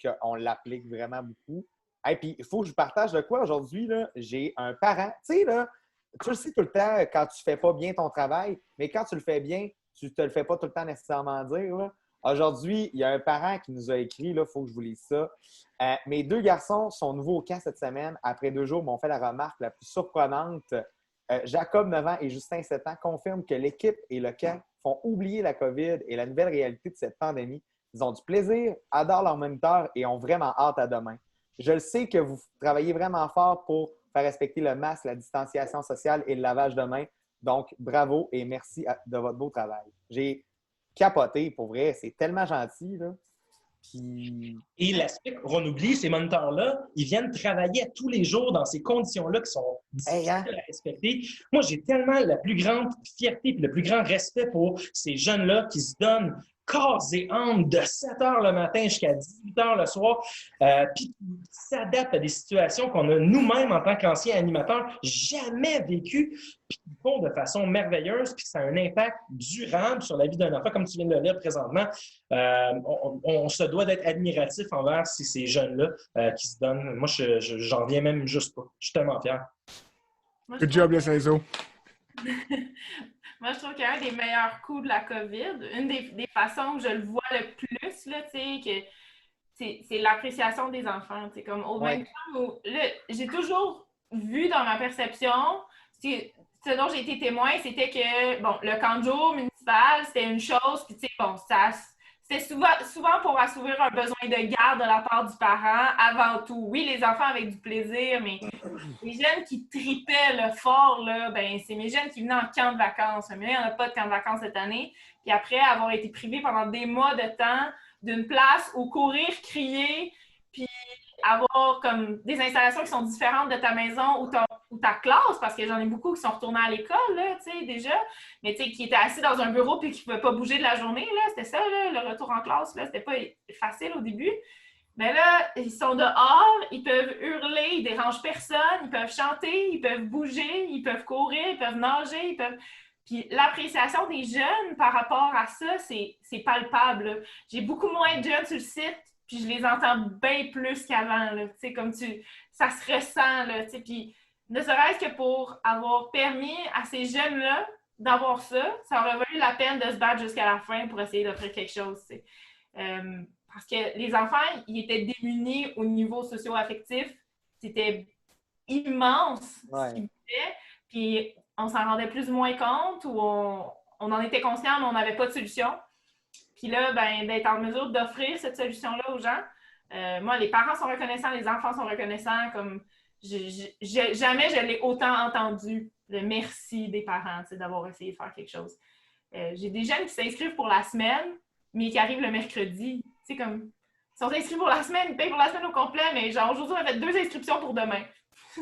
qu'on l'applique vraiment beaucoup. Et puis, il faut que je partage de quoi aujourd'hui? J'ai un parent, tu sais, là, tu le sais tout le temps quand tu ne fais pas bien ton travail, mais quand tu le fais bien, tu ne te le fais pas tout le temps nécessairement dire. Là. Aujourd'hui, il y a un parent qui nous a écrit, il faut que je vous lise ça. Mes 2 garçons sont nouveaux au camp cette semaine. Après 2 jours, m'ont fait la remarque la plus surprenante. Jacob, 9 ans, et Justin, 7 ans, confirment que l'équipe et le camp font oublier la COVID et la nouvelle réalité de cette pandémie. Ils ont du plaisir, adorent leur moniteur et ont vraiment hâte à demain. Je le sais que vous travaillez vraiment fort pour faire respecter le masque, la distanciation sociale et le lavage de mains. Donc, bravo et merci de votre beau travail. J'ai capoté, pour vrai. C'est tellement gentil, là. Puis... Et l'aspect qu'on oublie, ces moniteurs-là, ils viennent travailler tous les jours dans ces conditions-là qui sont difficiles à respecter. Moi, j'ai tellement la plus grande fierté et le plus grand respect pour ces jeunes-là qui se donnent corps et âme de 7 h le matin jusqu'à 18 h le soir, puis qui s'adaptent à des situations qu'on a nous-mêmes, en tant qu'anciens animateurs, jamais vécues, puis qui font de façon merveilleuse, puis que ça a un impact durable sur la vie d'un enfant, comme tu viens de le lire présentement. On se doit d'être admiratif envers ces jeunes-là qui se donnent. Moi, j'en reviens même juste pas. Je suis tellement fier. Good job, les Cézo. Moi, je trouve qu'un des meilleurs coups de la COVID, une des façons que je le vois le plus, là, c'est l'appréciation des enfants. Comme au même temps où j'ai toujours vu dans ma perception, ce dont j'ai été témoin, c'était que le camp de jour municipal, c'était une chose, puis c'était souvent pour assouvir un besoin de garde de la part du parent avant tout. Oui, les enfants avec du plaisir, mais les jeunes qui tripaient le fort, là, c'est mes jeunes qui venaient en camp de vacances. Mais il n'y en a pas de camp de vacances cette année. Puis après avoir été privés pendant des mois de temps d'une place où courir, crier, puis avoir comme des installations qui sont différentes de ta maison ou ta classe, parce que j'en ai beaucoup qui sont retournés à l'école, là, tu sais, déjà, mais tu sais, qui étaient assis dans un bureau puis qui ne pouvaient pas bouger de la journée, là, c'était ça, là, le retour en classe, là, c'était pas facile au début. Mais là, ils sont dehors, ils peuvent hurler, ils dérangent personne, ils peuvent chanter, ils peuvent bouger, ils peuvent courir, ils peuvent nager, ils peuvent... Puis l'appréciation des jeunes par rapport à ça, c'est palpable, là. J'ai beaucoup moins de jeunes sur le site, puis je les entends bien plus qu'avant, là. Tu sais, comme ça se ressent, là, tu sais. Puis ne serait-ce que pour avoir permis à ces jeunes-là d'avoir ça, ça aurait valu la peine de se battre jusqu'à la fin pour essayer d'offrir quelque chose, tu sais. Parce que les enfants, ils étaient démunis au niveau socio-affectif. C'était immense ce qu'ils vivaient. Puis on s'en rendait plus ou moins compte ou on en était conscient, mais on n'avait pas de solution. Puis là, ben, d'être en mesure d'offrir cette solution-là aux gens. Moi, les parents sont reconnaissants, les enfants sont reconnaissants. Comme jamais je l'ai autant entendu, le merci des parents d'avoir essayé de faire quelque chose. J'ai des jeunes qui s'inscrivent pour la semaine, mais qui arrivent le mercredi. Tu sais, comme, ils sont inscrits pour la semaine, ils payent pour la semaine au complet, mais genre, aujourd'hui, on a fait 2 inscriptions pour demain.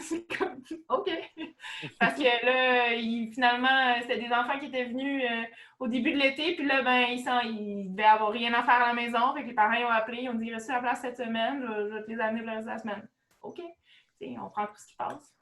C'est comme, OK. Parce que là, finalement, c'était des enfants qui étaient venus au début de l'été, puis là, ben, ils devaient avoir rien à faire à la maison, fait que les parents ils ont appelé, ils ont dit, il reste la place cette semaine, je vais te les amener le reste de la semaine. OK. T'sais, on prend tout ce qui passe.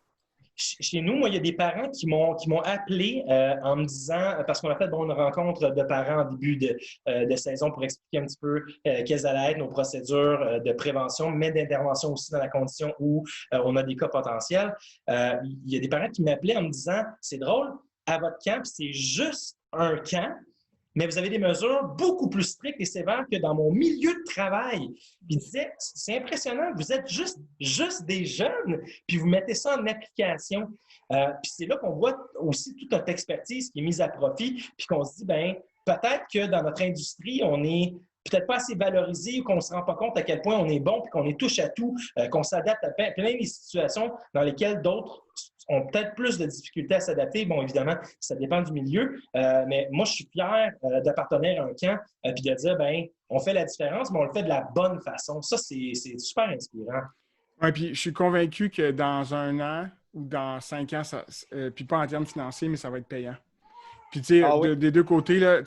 Chez nous, moi, il y a des parents qui m'ont appelé en me disant, parce qu'on a fait une rencontre de parents en début de saison pour expliquer un petit peu quelles allaient être nos procédures de prévention, mais d'intervention aussi dans la condition où on a des cas potentiels. Il y a des parents qui m'appelaient en me disant, c'est drôle, à votre camp, c'est juste un camp, mais vous avez des mesures beaucoup plus strictes et sévères que dans mon milieu de travail. Puis il disait, c'est impressionnant, vous êtes juste des jeunes, puis vous mettez ça en application. Puis c'est là qu'on voit aussi toute notre expertise qui est mise à profit, puis qu'on se dit, bien, peut-être que dans notre industrie, on est peut-être pas assez valorisé ou qu'on ne se rend pas compte à quel point on est bon, puis qu'on est touche à tout, qu'on s'adapte à plein de situations dans lesquelles d'autres ont peut-être plus de difficultés à s'adapter. Bon, évidemment, ça dépend du milieu, mais moi, je suis fier d'appartenir à un camp puis de dire, bien, on fait la différence, mais on le fait de la bonne façon. Ça, c'est super inspirant. Oui, puis je suis convaincu que dans 1 an ou dans 5 ans, puis pas en termes financiers, mais ça va être payant. Puis, tu sais, des 2 côtés, là,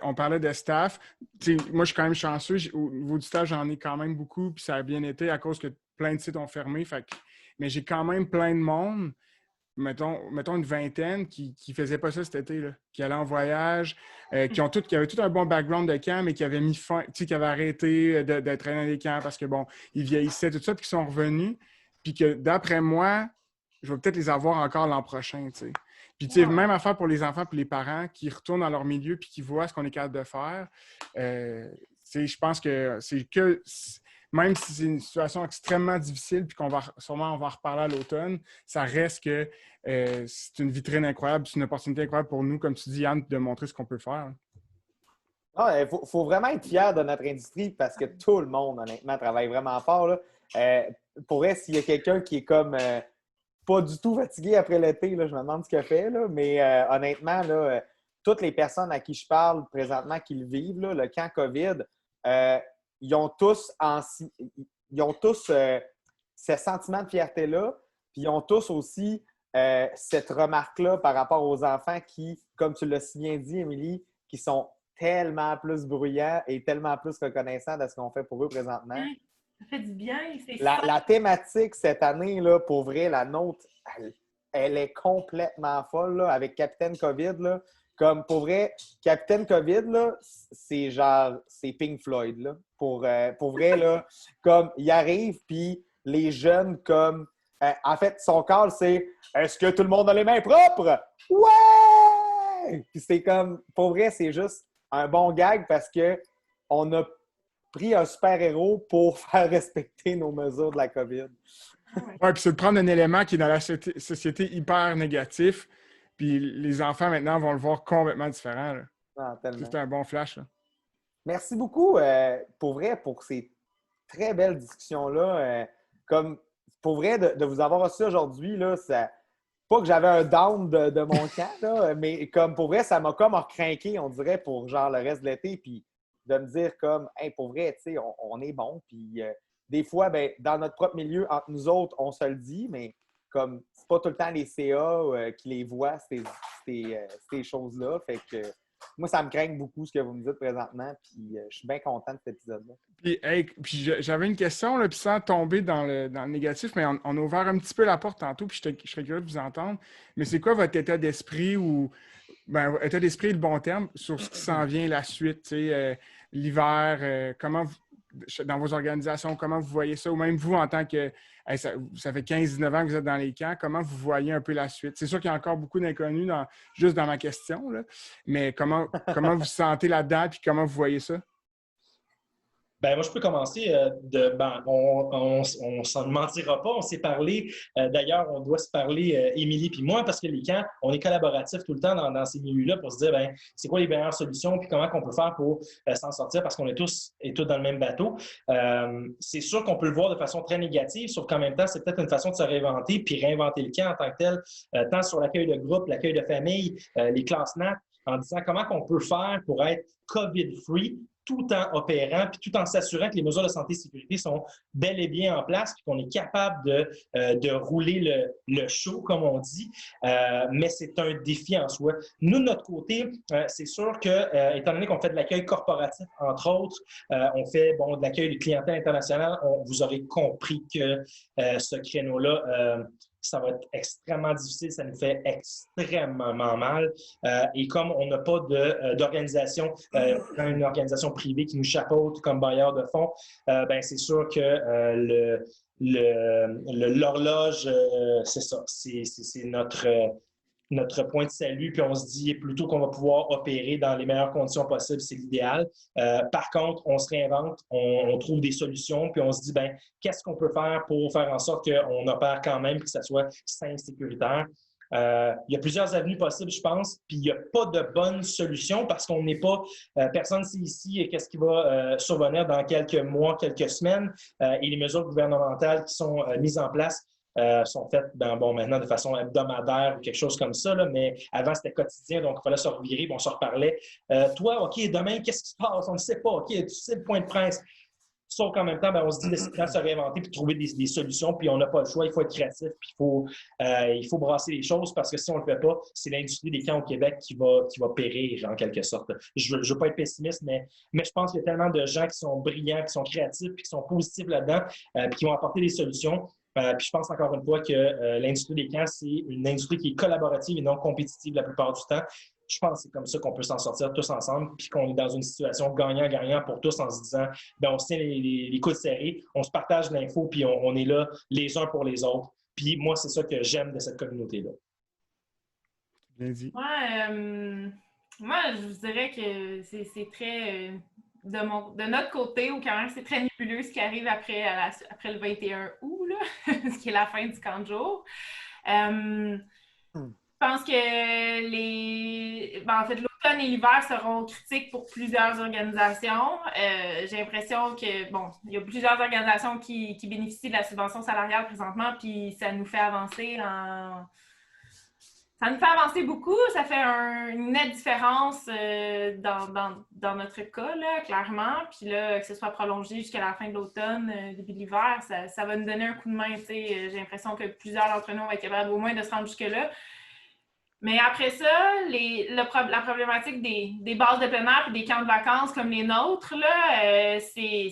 on parlait de staff. Moi, je suis quand même chanceux. Au niveau du staff, j'en ai quand même beaucoup, puis ça a bien été à cause que plein de sites ont fermé. Mais j'ai quand même plein de monde, mettons une vingtaine, qui ne faisaient pas ça cet été, là, qui allaient en voyage, qui avaient tout un bon background de camp, mais qui avaient mis fin, qui avaient arrêté d'être dans les camps parce que, bon, ils vieillissaient, tout ça, puis qui sont revenus. Puis que, d'après moi, je vais peut-être les avoir encore l'an prochain, tu sais. Puis, tu sais, même affaire pour les enfants et les parents qui retournent dans leur milieu puis qui voient ce qu'on est capable de faire. Je pense que même si c'est une situation extrêmement difficile puis on va en reparler à l'automne, ça reste que c'est une vitrine incroyable, c'est une opportunité incroyable pour nous, comme tu dis, Yann, de montrer ce qu'on peut faire. Il faut vraiment être fier de notre industrie parce que tout le monde, honnêtement, travaille vraiment fort, là. Pour vrai, s'il y a quelqu'un qui est comme... pas du tout fatigué après l'été, là, je me demande ce qu'il fait, là, mais honnêtement, là, toutes les personnes à qui je parle présentement qui le vivent, là, le camp COVID, ils ont tous ce sentiment de fierté-là, puis ils ont tous aussi cette remarque-là par rapport aux enfants qui, comme tu l'as si bien dit, Émilie, qui sont tellement plus bruyants et tellement plus reconnaissants de ce qu'on fait pour eux présentement. Ça fait du bien. La thématique cette année, là, pour vrai, la nôtre, elle est complètement folle là, avec Capitaine COVID. Là. Comme pour vrai, Capitaine COVID, là, c'est Pink Floyd. Là. Pour vrai, là, comme il arrive, puis les jeunes, comme. En fait, son call, c'est est-ce que tout le monde a les mains propres? Ouais! Puis c'est comme, pour vrai, c'est juste un bon gag parce qu'on a pris un super-héros pour faire respecter nos mesures de la COVID. Oui, puis c'est de prendre un élément qui est dans la société hyper négatif, puis les enfants, maintenant, vont le voir complètement différent. C'est un bon flash. Là. Merci beaucoup, pour vrai, pour ces très belles discussions-là. Comme, pour vrai, de vous avoir reçu aujourd'hui, là, ça... Pas que j'avais un down de mon camp, là, mais comme pour vrai, ça m'a comme recrinqué, on dirait, pour genre le reste de l'été, puis de me dire comme, hey, pour vrai, tu sais, on est bon, puis des fois, ben, dans notre propre milieu, entre nous autres, on se le dit, mais comme c'est pas tout le temps les CA qui les voient, ces choses-là. Fait que moi, ça me craint beaucoup ce que vous me dites présentement, puis je suis bien content de cet épisode-là. Puis, hey, j'avais une question, là, puis sans tomber dans le négatif, mais on a ouvert un petit peu la porte tantôt, puis je serais curieux de vous entendre. Mais c'est quoi votre état d'esprit ou état d'esprit est le bon terme sur ce qui s'en vient la suite, tu sais, l'hiver, comment dans vos organisations, comment vous voyez ça, ou même vous en tant que hey, ça fait 15-19 ans que vous êtes dans les camps, comment vous voyez un peu la suite? C'est sûr qu'il y a encore beaucoup d'inconnus juste dans ma question, là, mais comment vous vous sentez là-dedans, puis comment vous voyez ça? Ben, moi, je peux commencer. On s'en mentira pas. On s'est parlé. D'ailleurs, on doit se parler, Émilie puis moi, parce que les camps, on est collaboratifs tout le temps dans ces milieux-là pour se dire, ben, c'est quoi les meilleures solutions puis comment on peut faire pour s'en sortir parce qu'on est tous et toutes dans le même bateau. C'est sûr qu'on peut le voir de façon très négative, sauf qu'en même temps, c'est peut-être une façon de se réinventer puis réinventer le camp en tant que tel, tant sur l'accueil de groupe, l'accueil de famille, les classes NAT, en disant comment on peut faire pour être COVID-free tout en opérant, puis tout en s'assurant que les mesures de santé et sécurité sont bel et bien en place, puis qu'on est capable de rouler le show, comme on dit. Mais c'est un défi en soi. Nous, de notre côté, c'est sûr que, étant donné qu'on fait de l'accueil corporatif, entre autres, on fait de l'accueil de clientèle internationale, vous aurez compris que ce créneau-là, ça va être extrêmement difficile, ça nous fait extrêmement mal. Et comme on n'a pas d'organisation, une organisation privée qui nous chapeaute comme bailleur de fonds, ben c'est sûr que l'horloge, c'est ça, c'est notre point de salut, puis on se dit plutôt qu'on va pouvoir opérer dans les meilleures conditions possibles, c'est l'idéal. Par contre, on se réinvente, on trouve des solutions, puis on se dit, ben qu'est-ce qu'on peut faire pour faire en sorte qu'on opère quand même, que ça soit sain et sécuritaire. Il y a plusieurs avenues possibles, je pense, puis il n'y a pas de bonne solution parce qu'on n'est pas, personne ne sait ici qu'est-ce qui va survenir dans quelques mois, quelques semaines, et les mesures gouvernementales qui sont mises en place sont faites maintenant de façon hebdomadaire ou quelque chose comme ça, là, mais avant c'était quotidien, donc il fallait se revirer, on se reparlait. Toi, OK, demain, qu'est-ce qui se passe? On ne sait pas, OK, tu sais le point de presse. Sauf qu'en même temps, on se dit de se réinventer puis trouver des solutions, puis on n'a pas le choix, il faut être créatif, puis il faut brasser les choses parce que si on ne le fait pas, c'est l'industrie des camps au Québec qui va périr en quelque sorte. Je ne veux pas être pessimiste, mais je pense qu'il y a tellement de gens qui sont brillants, qui sont créatifs, puis qui sont positifs là-dedans, puis qui vont apporter des solutions. Puis je pense encore une fois que l'industrie des camps, c'est une industrie qui est collaborative et non compétitive la plupart du temps. Je pense que c'est comme ça qu'on peut s'en sortir tous ensemble, puis qu'on est dans une situation gagnant-gagnant pour tous en se disant, on se tient les coudes serrés, on se partage l'info, puis on est là les uns pour les autres. Puis moi, c'est ça que j'aime de cette communauté-là. Bien dit. Moi, je vous dirais que c'est très... de notre côté, au Cameroun, c'est très nébuleux ce qui arrive après le 21 août, là, ce qui est la fin du camp de jour. Je pense que l'automne et l'hiver seront critiques pour plusieurs organisations. J'ai l'impression que, il y a plusieurs organisations qui bénéficient de la subvention salariale présentement, puis ça nous fait avancer Ça nous fait avancer beaucoup. Ça fait une nette différence dans notre cas, là, clairement. Puis là, que ce soit prolongé jusqu'à la fin de l'automne, début de l'hiver, ça va nous donner un coup de main. J'ai l'impression que plusieurs d'entre nous vont être capables au moins de se rendre jusque-là. Mais après ça, la problématique des bases de plein air et des camps de vacances comme les nôtres, là, c'est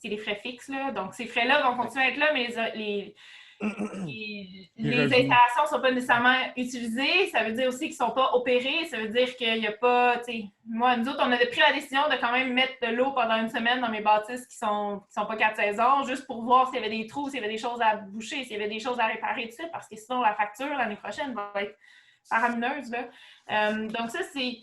les frais fixes. Là. Donc, ces frais-là vont continuer à être là, mais les installations ne sont pas nécessairement utilisées. Ça veut dire aussi qu'ils ne sont pas opérés. Ça veut dire qu'il n'y a pas... nous autres, on a pris la décision de quand même mettre de l'eau pendant une semaine dans mes bâtisses qui sont pas 4 saisons, juste pour voir s'il y avait des trous, s'il y avait des choses à boucher, s'il y avait des choses à réparer, tout ça, parce que sinon, la facture l'année prochaine va être faramineuse. Donc ça, c'est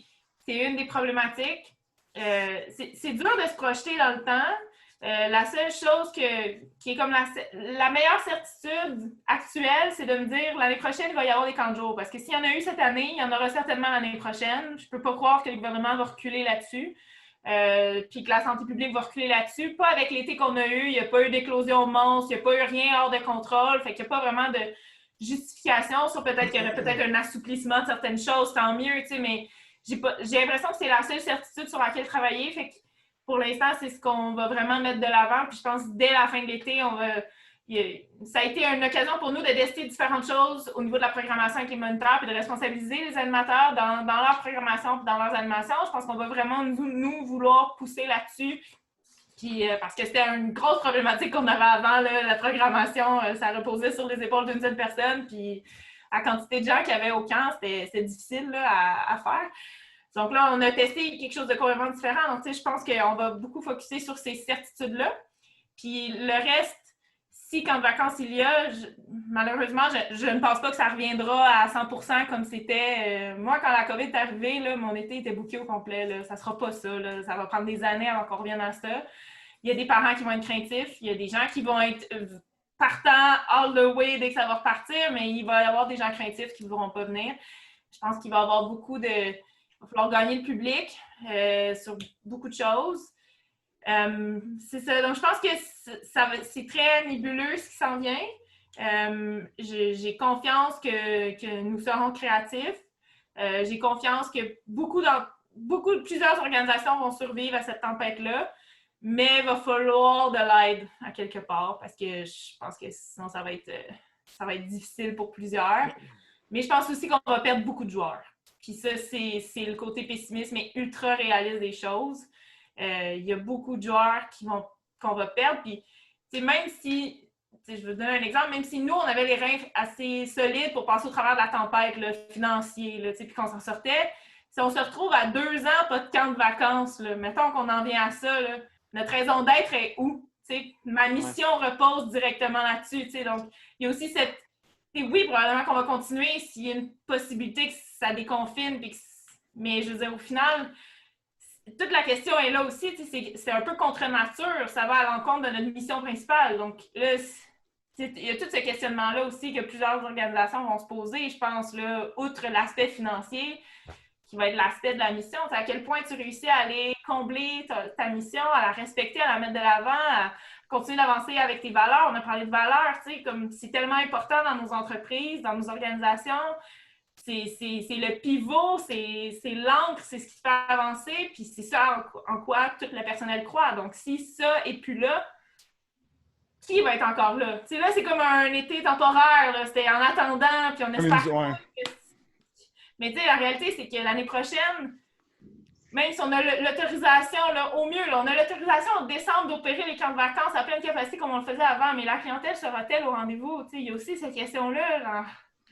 une des problématiques. C'est dur de se projeter dans le temps. La seule chose qui est comme la meilleure certitude actuelle, c'est de me dire l'année prochaine, il va y avoir des camps de jour. Parce que s'il y en a eu cette année, il y en aura certainement l'année prochaine. Je ne peux pas croire que le gouvernement va reculer là-dessus. Puis que la santé publique va reculer là-dessus. Pas avec l'été qu'on a eu. Il n'y a pas eu d'éclosion monstre. Il n'y a pas eu rien hors de contrôle. Fait qu'il n'y a pas vraiment de justification sur peut-être qu'il y aurait peut-être un assouplissement de certaines choses, tant mieux, mais j'ai l'impression que c'est la seule certitude sur laquelle travailler. Fait que pour l'instant, c'est ce qu'on va vraiment mettre de l'avant. Puis je pense que dès la fin de l'été, ça a été une occasion pour nous de tester différentes choses au niveau de la programmation avec les moniteurs puis de responsabiliser les animateurs dans leur programmation et dans leurs animations. Je pense qu'on va vraiment nous vouloir pousser là-dessus. Puis, parce que c'était une grosse problématique qu'on avait avant, là, la programmation, ça reposait sur les épaules d'une seule personne. Puis la quantité de gens qu'il y avait au camp, c'était difficile là, à faire. Donc là, on a testé quelque chose de complètement différent. Donc, tu sais, je pense qu'on va beaucoup focuser sur ces certitudes-là. Puis le reste, si camp de vacances il y a, malheureusement, je ne pense pas que ça reviendra à 100% comme c'était. Moi, quand la COVID est arrivée, là, mon été était booké au complet. Là. Ça ne sera pas ça. Là. Ça va prendre des années avant qu'on revienne à ça. Il y a des parents qui vont être craintifs. Il y a des gens qui vont être partants all the way dès que ça va repartir, mais il va y avoir des gens craintifs qui ne voudront pas venir. Je pense qu'il va y avoir beaucoup de... Il va falloir gagner le public sur beaucoup de choses. C'est ça. Donc, je pense que c'est très nébuleux ce qui s'en vient. J'ai confiance que nous serons créatifs. J'ai confiance que plusieurs organisations vont survivre à cette tempête-là, mais il va falloir de l'aide à quelque part parce que je pense que sinon, ça va être difficile pour plusieurs. Mais je pense aussi qu'on va perdre beaucoup de joueurs. Puis ça, c'est le côté pessimiste, mais ultra réaliste des choses. Il y a beaucoup de joueurs qu'on va perdre. Puis, même si, je vais vous donner un exemple, même si nous, on avait les reins assez solides pour passer au travers de la tempête là, financière, là, puis qu'on s'en sortait, si on se retrouve à 2 ans, pas de camp de vacances, là, mettons qu'on en vient à ça, là, notre raison d'être est où? Ma mission repose directement là-dessus. Donc, il y a aussi cette... Oui, probablement qu'on va continuer s'il y a une possibilité que ça déconfine, mais je veux dire, au final... Toute la question est là aussi, c'est un peu contre nature, ça va à l'encontre de notre mission principale. Donc là, il y a tout ce questionnement-là aussi que plusieurs organisations vont se poser, je pense, là, outre l'aspect financier, qui va être l'aspect de la mission. À quel point tu réussis à aller combler ta mission, à la respecter, à la mettre de l'avant, à continuer d'avancer avec tes valeurs. On a parlé de valeurs, comme c'est tellement important dans nos entreprises, dans nos organisations. C'est le pivot, c'est l'encre, c'est ce qui fait avancer, puis c'est ça en quoi tout le personnel croit. Donc, si ça n'est plus là, qui va être encore là? Là, c'est comme un été temporaire, c'était en attendant, puis on espère. Mais la réalité, c'est que l'année prochaine, même si on a l'autorisation, au mieux, on a l'autorisation en décembre d'opérer les camps de vacances à pleine capacité comme on le faisait avant, mais la clientèle sera-t-elle au rendez-vous? Il y a aussi cette question-là.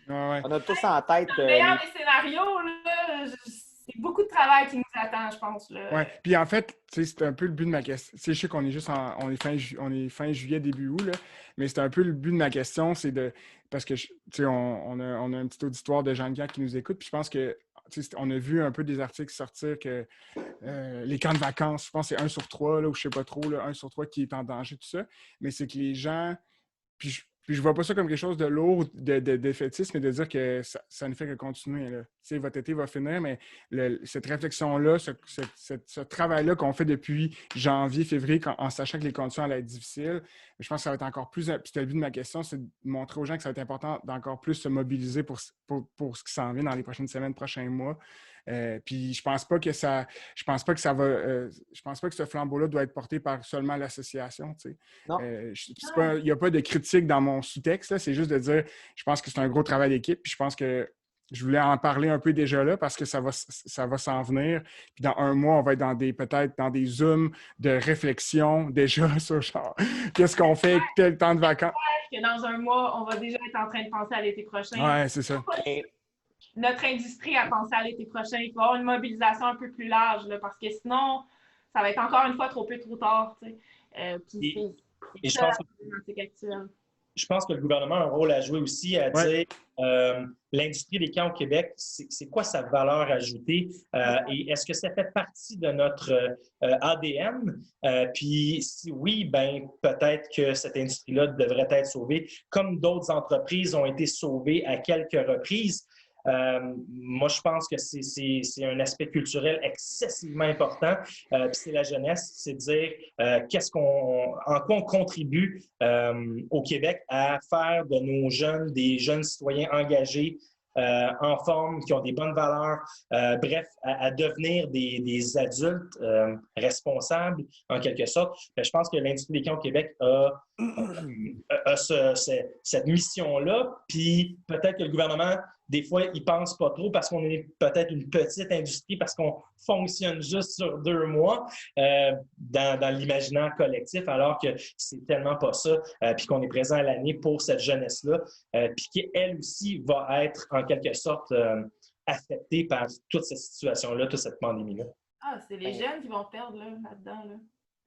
Ouais. On a tous en tête. Dans le meilleur des scénarios, c'est beaucoup de travail qui nous attend, je pense. Oui, puis en fait, c'est un peu le but de ma question. Je sais qu'on est juste on est fin juillet, début août, là, mais c'est un peu le but de ma question, c'est de. Parce que on a un petit auditoire de gens de camp qui nous écoutent, puis je pense que on a vu un peu des articles sortir que les camps de vacances, je pense que c'est 1 sur 3, là, ou je sais pas trop, là, 1 sur 3 qui est en danger, tout ça. Mais c'est que les gens. Puis je vois pas ça comme quelque chose de lourd, défaitiste, mais de dire que ça ne fait que continuer. Là. Votre été va finir, mais cette réflexion-là, ce travail-là qu'on fait depuis janvier, février, en sachant que les conditions allaient être difficiles, je pense que ça va être encore plus... Puis c'était le but de ma question, c'est de montrer aux gens que ça va être important d'encore plus se mobiliser pour ce qui s'en vient dans les prochaines semaines, prochains mois. Puis je pense pas que ça va. Je pense pas que ce flambeau-là doit être porté par seulement l'association. Non. Il n'y a pas de critique dans mon sous-texte. Là, c'est juste de dire, je pense que c'est un gros travail d'équipe. Puis je pense que je voulais en parler un peu déjà là parce que ça va s'en venir. Puis dans 1 mois, on va être peut-être dans des zooms de réflexion déjà sur genre qu'est-ce qu'on fait avec tel temps de vacances. Que dans 1 mois, on va déjà être en train de penser à l'été prochain. Oui, c'est ça. Notre industrie a pensé à l'été prochain. Il faut avoir une mobilisation un peu plus large là, parce que sinon, ça va être encore une fois trop peu trop tard. Et je pense que le gouvernement a un rôle à jouer aussi à dire l'industrie des camps au Québec, c'est quoi sa valeur ajoutée et est-ce que ça fait partie de notre ADN? Puis si oui, ben peut-être que cette industrie-là devrait être sauvée, comme d'autres entreprises ont été sauvées à quelques reprises. Moi, je pense que c'est un aspect culturel excessivement important. Puis c'est la jeunesse, c'est de dire en quoi on contribue au Québec à faire de nos jeunes des jeunes citoyens engagés, en forme, qui ont des bonnes valeurs, bref, à devenir des adultes responsables, en quelque sorte. Je pense que l'industrie des camps au Québec a cette mission-là, puis peut-être que le gouvernement, des fois, il pense pas trop parce qu'on est peut-être une petite industrie, parce qu'on fonctionne juste sur 2 mois dans l'imaginaire collectif, alors que c'est tellement pas ça, puis qu'on est présent à l'année pour cette jeunesse-là, puis qu'elle aussi va être en quelque sorte affectée par toute cette situation-là, toute cette pandémie-là. Ah, c'est les jeunes qui vont perdre là-dedans. Là.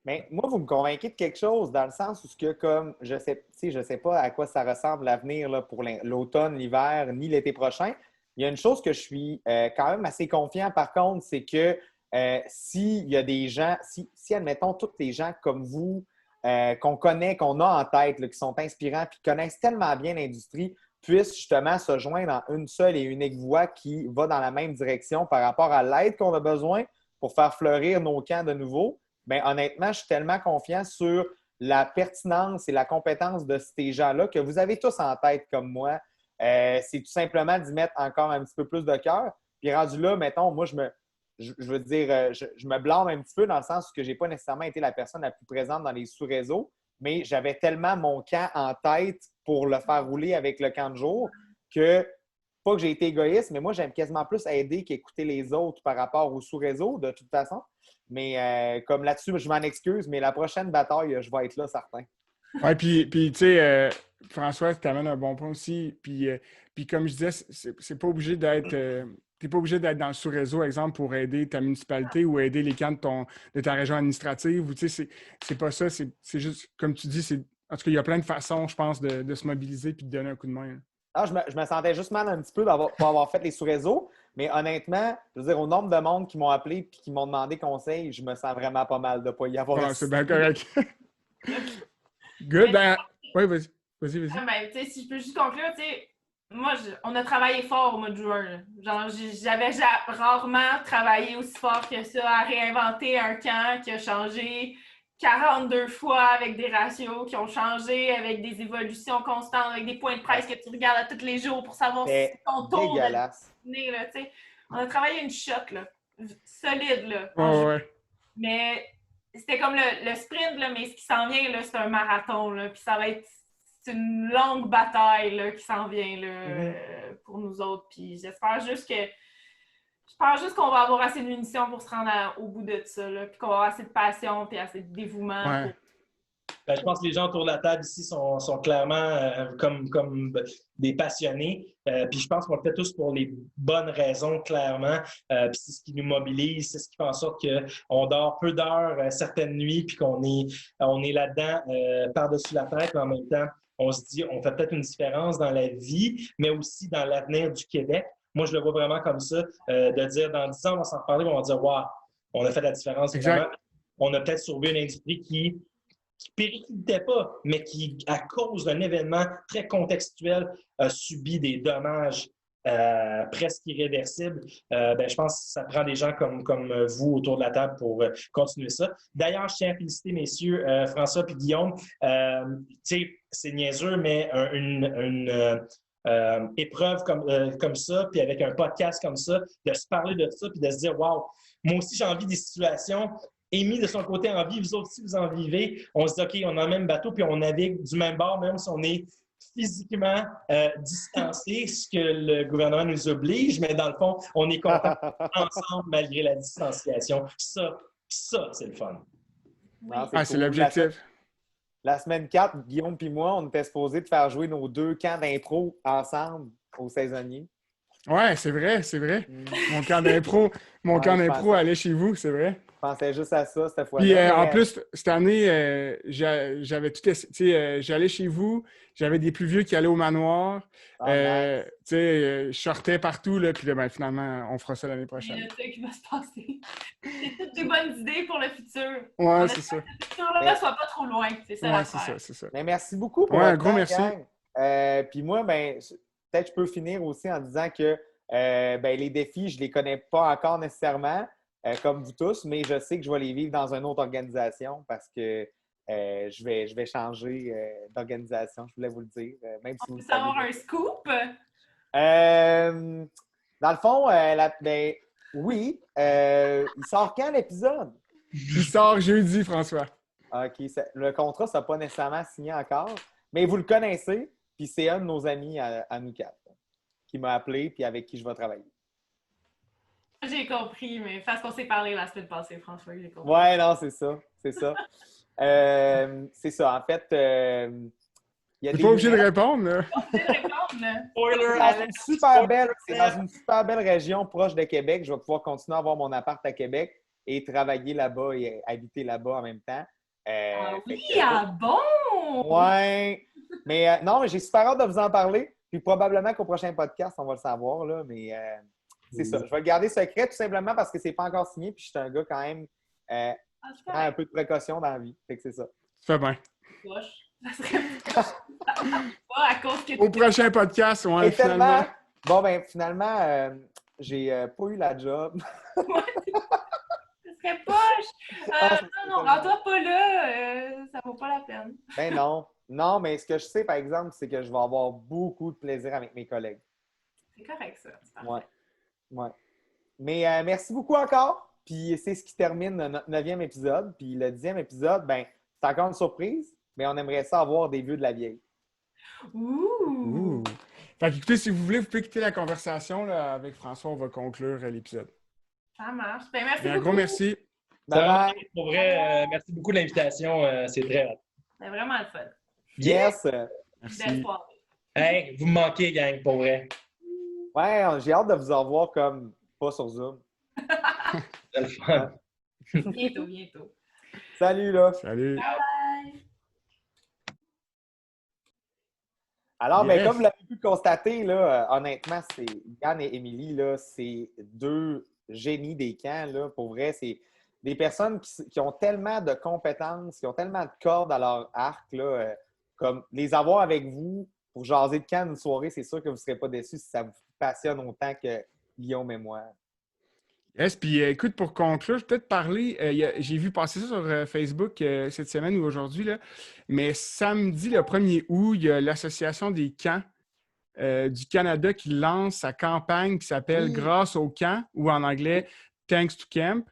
Mais moi, vous me convainquez de quelque chose, dans le sens où comme je sais pas à quoi ça ressemble l'avenir là, pour l'automne, l'hiver, ni l'été prochain. Il y a une chose que je suis quand même assez confiant, par contre, c'est que s'il y a des gens, si admettons, tous les gens comme vous, qu'on connaît, qu'on a en tête, là, qui sont inspirants, puis qui connaissent tellement bien l'industrie, puissent justement se joindre en une seule et unique voie qui va dans la même direction par rapport à l'aide qu'on a besoin pour faire fleurir nos camps de nouveau. Bien, honnêtement, je suis tellement confiant sur la pertinence et la compétence de ces gens-là que vous avez tous en tête comme moi. C'est tout simplement d'y mettre encore un petit peu plus de cœur. Puis rendu là, mettons, moi, je veux dire, je me blâme un petit peu dans le sens que je n'ai pas nécessairement été la personne la plus présente dans les sous-réseaux, mais j'avais tellement mon camp en tête pour le faire rouler avec le camp de jour que, pas que j'ai été égoïste, mais moi, j'aime quasiment plus aider qu'écouter les autres par rapport aux sous-réseaux, de toute façon. Mais comme là-dessus, je m'en excuse, mais la prochaine bataille, je vais être là, certain. Oui, puis tu sais, François, tu amènes un bon point aussi. Puis comme je disais, c'est pas obligé d'être. T'es pas obligé d'être dans le sous-réseau, exemple, pour aider ta municipalité ou aider les camps de ta région administrative. Ou, tu sais, c'est pas ça. C'est juste, comme tu dis, en tout cas, il y a plein de façons, je pense, de se mobiliser puis de donner un coup de main. Ah, je me sentais juste mal un petit peu pour avoir fait les sous-réseaux, mais honnêtement, je veux dire, au nombre de monde qui m'ont appelé et qui m'ont demandé conseil, je me sens vraiment pas mal de ne pas y avoir Ouais, c'est bien correct. Good. Ben, oui, vas-y. Vas-y. Ah, ben, tu sais, si je peux juste conclure, tu sais, moi, on a travaillé fort au mois de juin. Là. Genre, j'avais rarement travaillé aussi fort que ça à réinventer un camp qui a changé 42 fois avec des ratios qui ont changé, avec des évolutions constantes, avec des points de presse que tu regardes à tous les jours pour savoir si c'est ton tour de dîner, là, tu sais. On a travaillé une shot, là, solide, là, ouais. Mais c'était comme le sprint, là, mais ce qui s'en vient, là, c'est un marathon, là, puis ça va être une longue bataille là, qui s'en vient là, pour nous autres. Puis j'espère juste qu'on va avoir assez de munitions pour se rendre au bout de ça, là, puis qu'on va avoir assez de passion et assez de dévouement. Ouais. Ben, je pense que les gens autour de la table ici sont clairement comme des passionnés. Puis je pense qu'on le fait tous pour les bonnes raisons, clairement. Puis c'est ce qui nous mobilise, c'est ce qui fait en sorte qu'on dort peu d'heures certaines nuits, puis qu'on est là-dedans par-dessus la tête, mais en même temps, on se dit, on fait peut-être une différence dans la vie, mais aussi dans l'avenir du Québec. Moi, je le vois vraiment comme ça, de dire dans 10 ans, on va s'en reparler, on va dire, waouh, on a fait la différence. Exact. Vraiment. On a peut-être sauvé une industrie qui périclitait pas, mais qui, à cause d'un événement très contextuel, a subi des dommages presque irréversibles. Je pense que ça prend des gens comme vous autour de la table pour continuer ça. D'ailleurs, je tiens à féliciter messieurs François et Guillaume. C'est niaiseux, mais une épreuve comme ça, puis avec un podcast comme ça, de se parler de ça, puis de se dire, wow, moi aussi j'ai envie des situations. Amy, de son côté, en vie, vous autres aussi, vous en vivez. On se dit, OK, on a le même bateau, puis on navigue du même bord, même si on est physiquement distancés, ce que le gouvernement nous oblige, mais dans le fond, on est contents ensemble malgré la distanciation. Ça, c'est le fun. Oui. C'est cool. L'objectif. La semaine 4, Guillaume et moi, on était supposés de faire jouer nos 2 camps d'impro ensemble aux saisonniers. Ouais, c'est vrai. Mon camp d'impro allait chez vous, c'est vrai. Je pensais juste à ça cette fois-là. Puis en plus, cette année, j'avais tout essayé. J'allais chez vous, j'avais des plus vieux qui allaient au manoir. Nice. Je sortais partout, là, puis là, finalement, on fera ça l'année prochaine. C'est le truc qui va se passer. C'est toutes des bonnes idées pour le futur. Ouais, c'est ça. Que le futur-là ne soit pas trop loin. C'est ça. Ouais, c'est ça. Mais merci beaucoup pour un gros merci. Puis moi, peut-être je peux finir aussi en disant que les défis, je ne les connais pas encore nécessairement, comme vous tous, mais je sais que je vais les vivre dans une autre organisation parce que je vais changer d'organisation, je voulais vous le dire. Même si On peut savoir un scoop? Dans le fond, ben, oui. Il sort quand l'épisode? Il sort jeudi, François. OK. Le contrat ne sera pas nécessairement signé encore, mais vous le connaissez, puis c'est un de nos amis à nous quatre qui m'a appelé puis avec qui je vais travailler. J'ai compris, mais parce qu'on s'est parlé la semaine passée, François, j'ai compris. Ouais, non, c'est ça. C'est ça. C'est ça. En fait, il y a T'es des pas obligé de lunettes. répondre, là. Je vais répondre, là. Spoiler C'est dans une super belle région proche de Québec. Je vais pouvoir continuer à avoir mon appart à Québec et travailler là-bas et habiter là-bas en même temps. Ah Fait oui, que- ah bon! Ouais. Mais non, mais j'ai super hâte de vous en parler. Puis probablement qu'au prochain podcast, on va le savoir. Là, mais c'est ça. Je vais le garder secret tout simplement parce que c'est pas encore signé. Puis je suis un gars quand même Ah, qui prend un peu de précaution dans la vie. Fait que c'est ça. Tu fais bien. poche. Ça serait pas à cause que Au prochain podcast, ouais, Et tellement. finalement. Bon, ben finalement, j'ai pas eu la job. ça serait poche. Ah, Non, rends-toi pas là. Ça vaut pas la peine. Ben non. Non, mais ce que je sais, par exemple, c'est que je vais avoir beaucoup de plaisir avec mes collègues. C'est correct, ça. C'est parfait. Ouais. Ouais. Mais merci beaucoup encore. Puis c'est ce qui termine notre 9e épisode. Puis le 10e épisode, ben, c'est encore une surprise, mais on aimerait ça avoir des vieux de la vieille. Ouh! Fait qu'écoutez, si vous voulez, vous pouvez quitter la conversation là, avec François. On va conclure l'épisode. Ça marche. Ben, merci Mais un beaucoup. gros merci. Bye bye. Pour vrai, merci beaucoup de l'invitation. C'est très hot. C'est vraiment le fun. Yes. Merci. Belle soirée. Hey, vous me manquez, gang, pour vrai. Ouais, j'ai hâte de vous en voir comme pas sur Zoom. C'est le fun. Bientôt, bientôt. Salut là. Salut. Bye! Alors, ben, Yes. comme vous l'avez pu constater, là, honnêtement, c'est Yann et Émilie, là, c'est deux génies des camps. Là. Pour vrai, c'est des personnes qui ont tellement de compétences, qui ont tellement de cordes à leur arc. Là, comme les avoir avec vous pour jaser de camp une soirée, c'est sûr que vous ne serez pas déçus si ça vous passionne autant que Guillaume et moi. Yes, puis écoute, pour conclure, je vais peut-être parler. J'ai vu passer ça sur Facebook cette semaine ou aujourd'hui, là, mais samedi, le 1er août, il y a l'Association des camps du Canada qui lance sa campagne qui s'appelle Oui. Grâce au camp ou en anglais Thanks to Camp.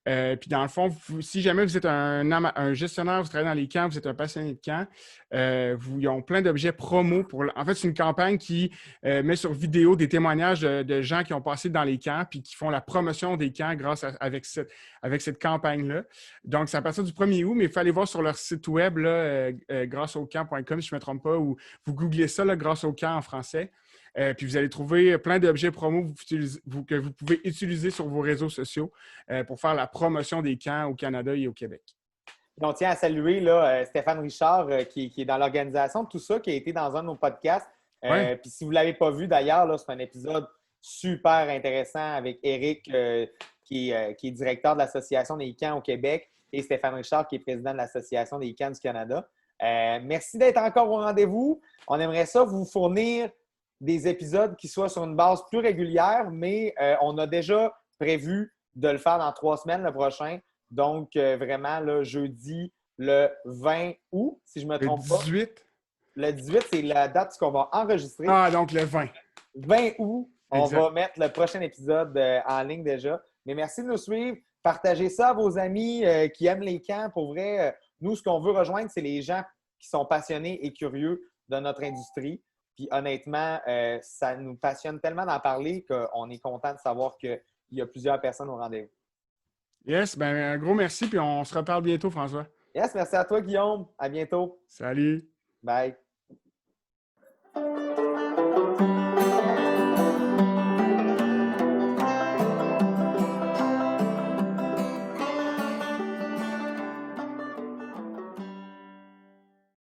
Puis dans le fond, si jamais vous êtes un gestionnaire, vous travaillez dans les camps, vous êtes un passionné de camp, ils ont plein d'objets promo. En fait, c'est une campagne qui met sur vidéo des témoignages de gens qui ont passé dans les camps puis qui font la promotion des camps avec cette campagne-là. Donc, c'est à partir du 1er août, mais il faut aller voir sur leur site web, grâceaucamp.com, si je ne me trompe pas, ou vous googlez ça, là, Grâce au camp en français. Puis vous allez trouver plein d'objets promo que vous pouvez utiliser sur vos réseaux sociaux pour faire la promotion des camps au Canada et au Québec. Puis on tient à saluer là, Stéphane Richard qui est dans l'organisation de tout ça, qui a été dans un de nos podcasts. Ouais. Puis si vous ne l'avez pas vu d'ailleurs, là, c'est un épisode super intéressant avec Éric qui est directeur de l'Association des camps au Québec et Stéphane Richard qui est président de l'Association des camps du Canada. Merci d'être encore au rendez-vous. On aimerait ça vous fournir des épisodes qui soient sur une base plus régulière, mais on a déjà prévu de le faire dans 3 semaines le prochain. Donc, vraiment, là, jeudi, le 20 août, si je ne me Le trompe pas. 18? Le 18, c'est la date qu'on va enregistrer. Ah, donc le 20. 20 août, on Exact. va mettre le prochain épisode en ligne déjà. Mais merci de nous suivre. Partagez ça à vos amis qui aiment les camps. Pour vrai, nous, ce qu'on veut rejoindre, c'est les gens qui sont passionnés et curieux de notre industrie. Puis honnêtement, ça nous passionne tellement d'en parler qu'on est content de savoir qu'il y a plusieurs personnes au rendez-vous. Yes, ben un gros merci, puis on se reparle bientôt, François. Yes, merci à toi, Guillaume. À bientôt. Salut! Bye.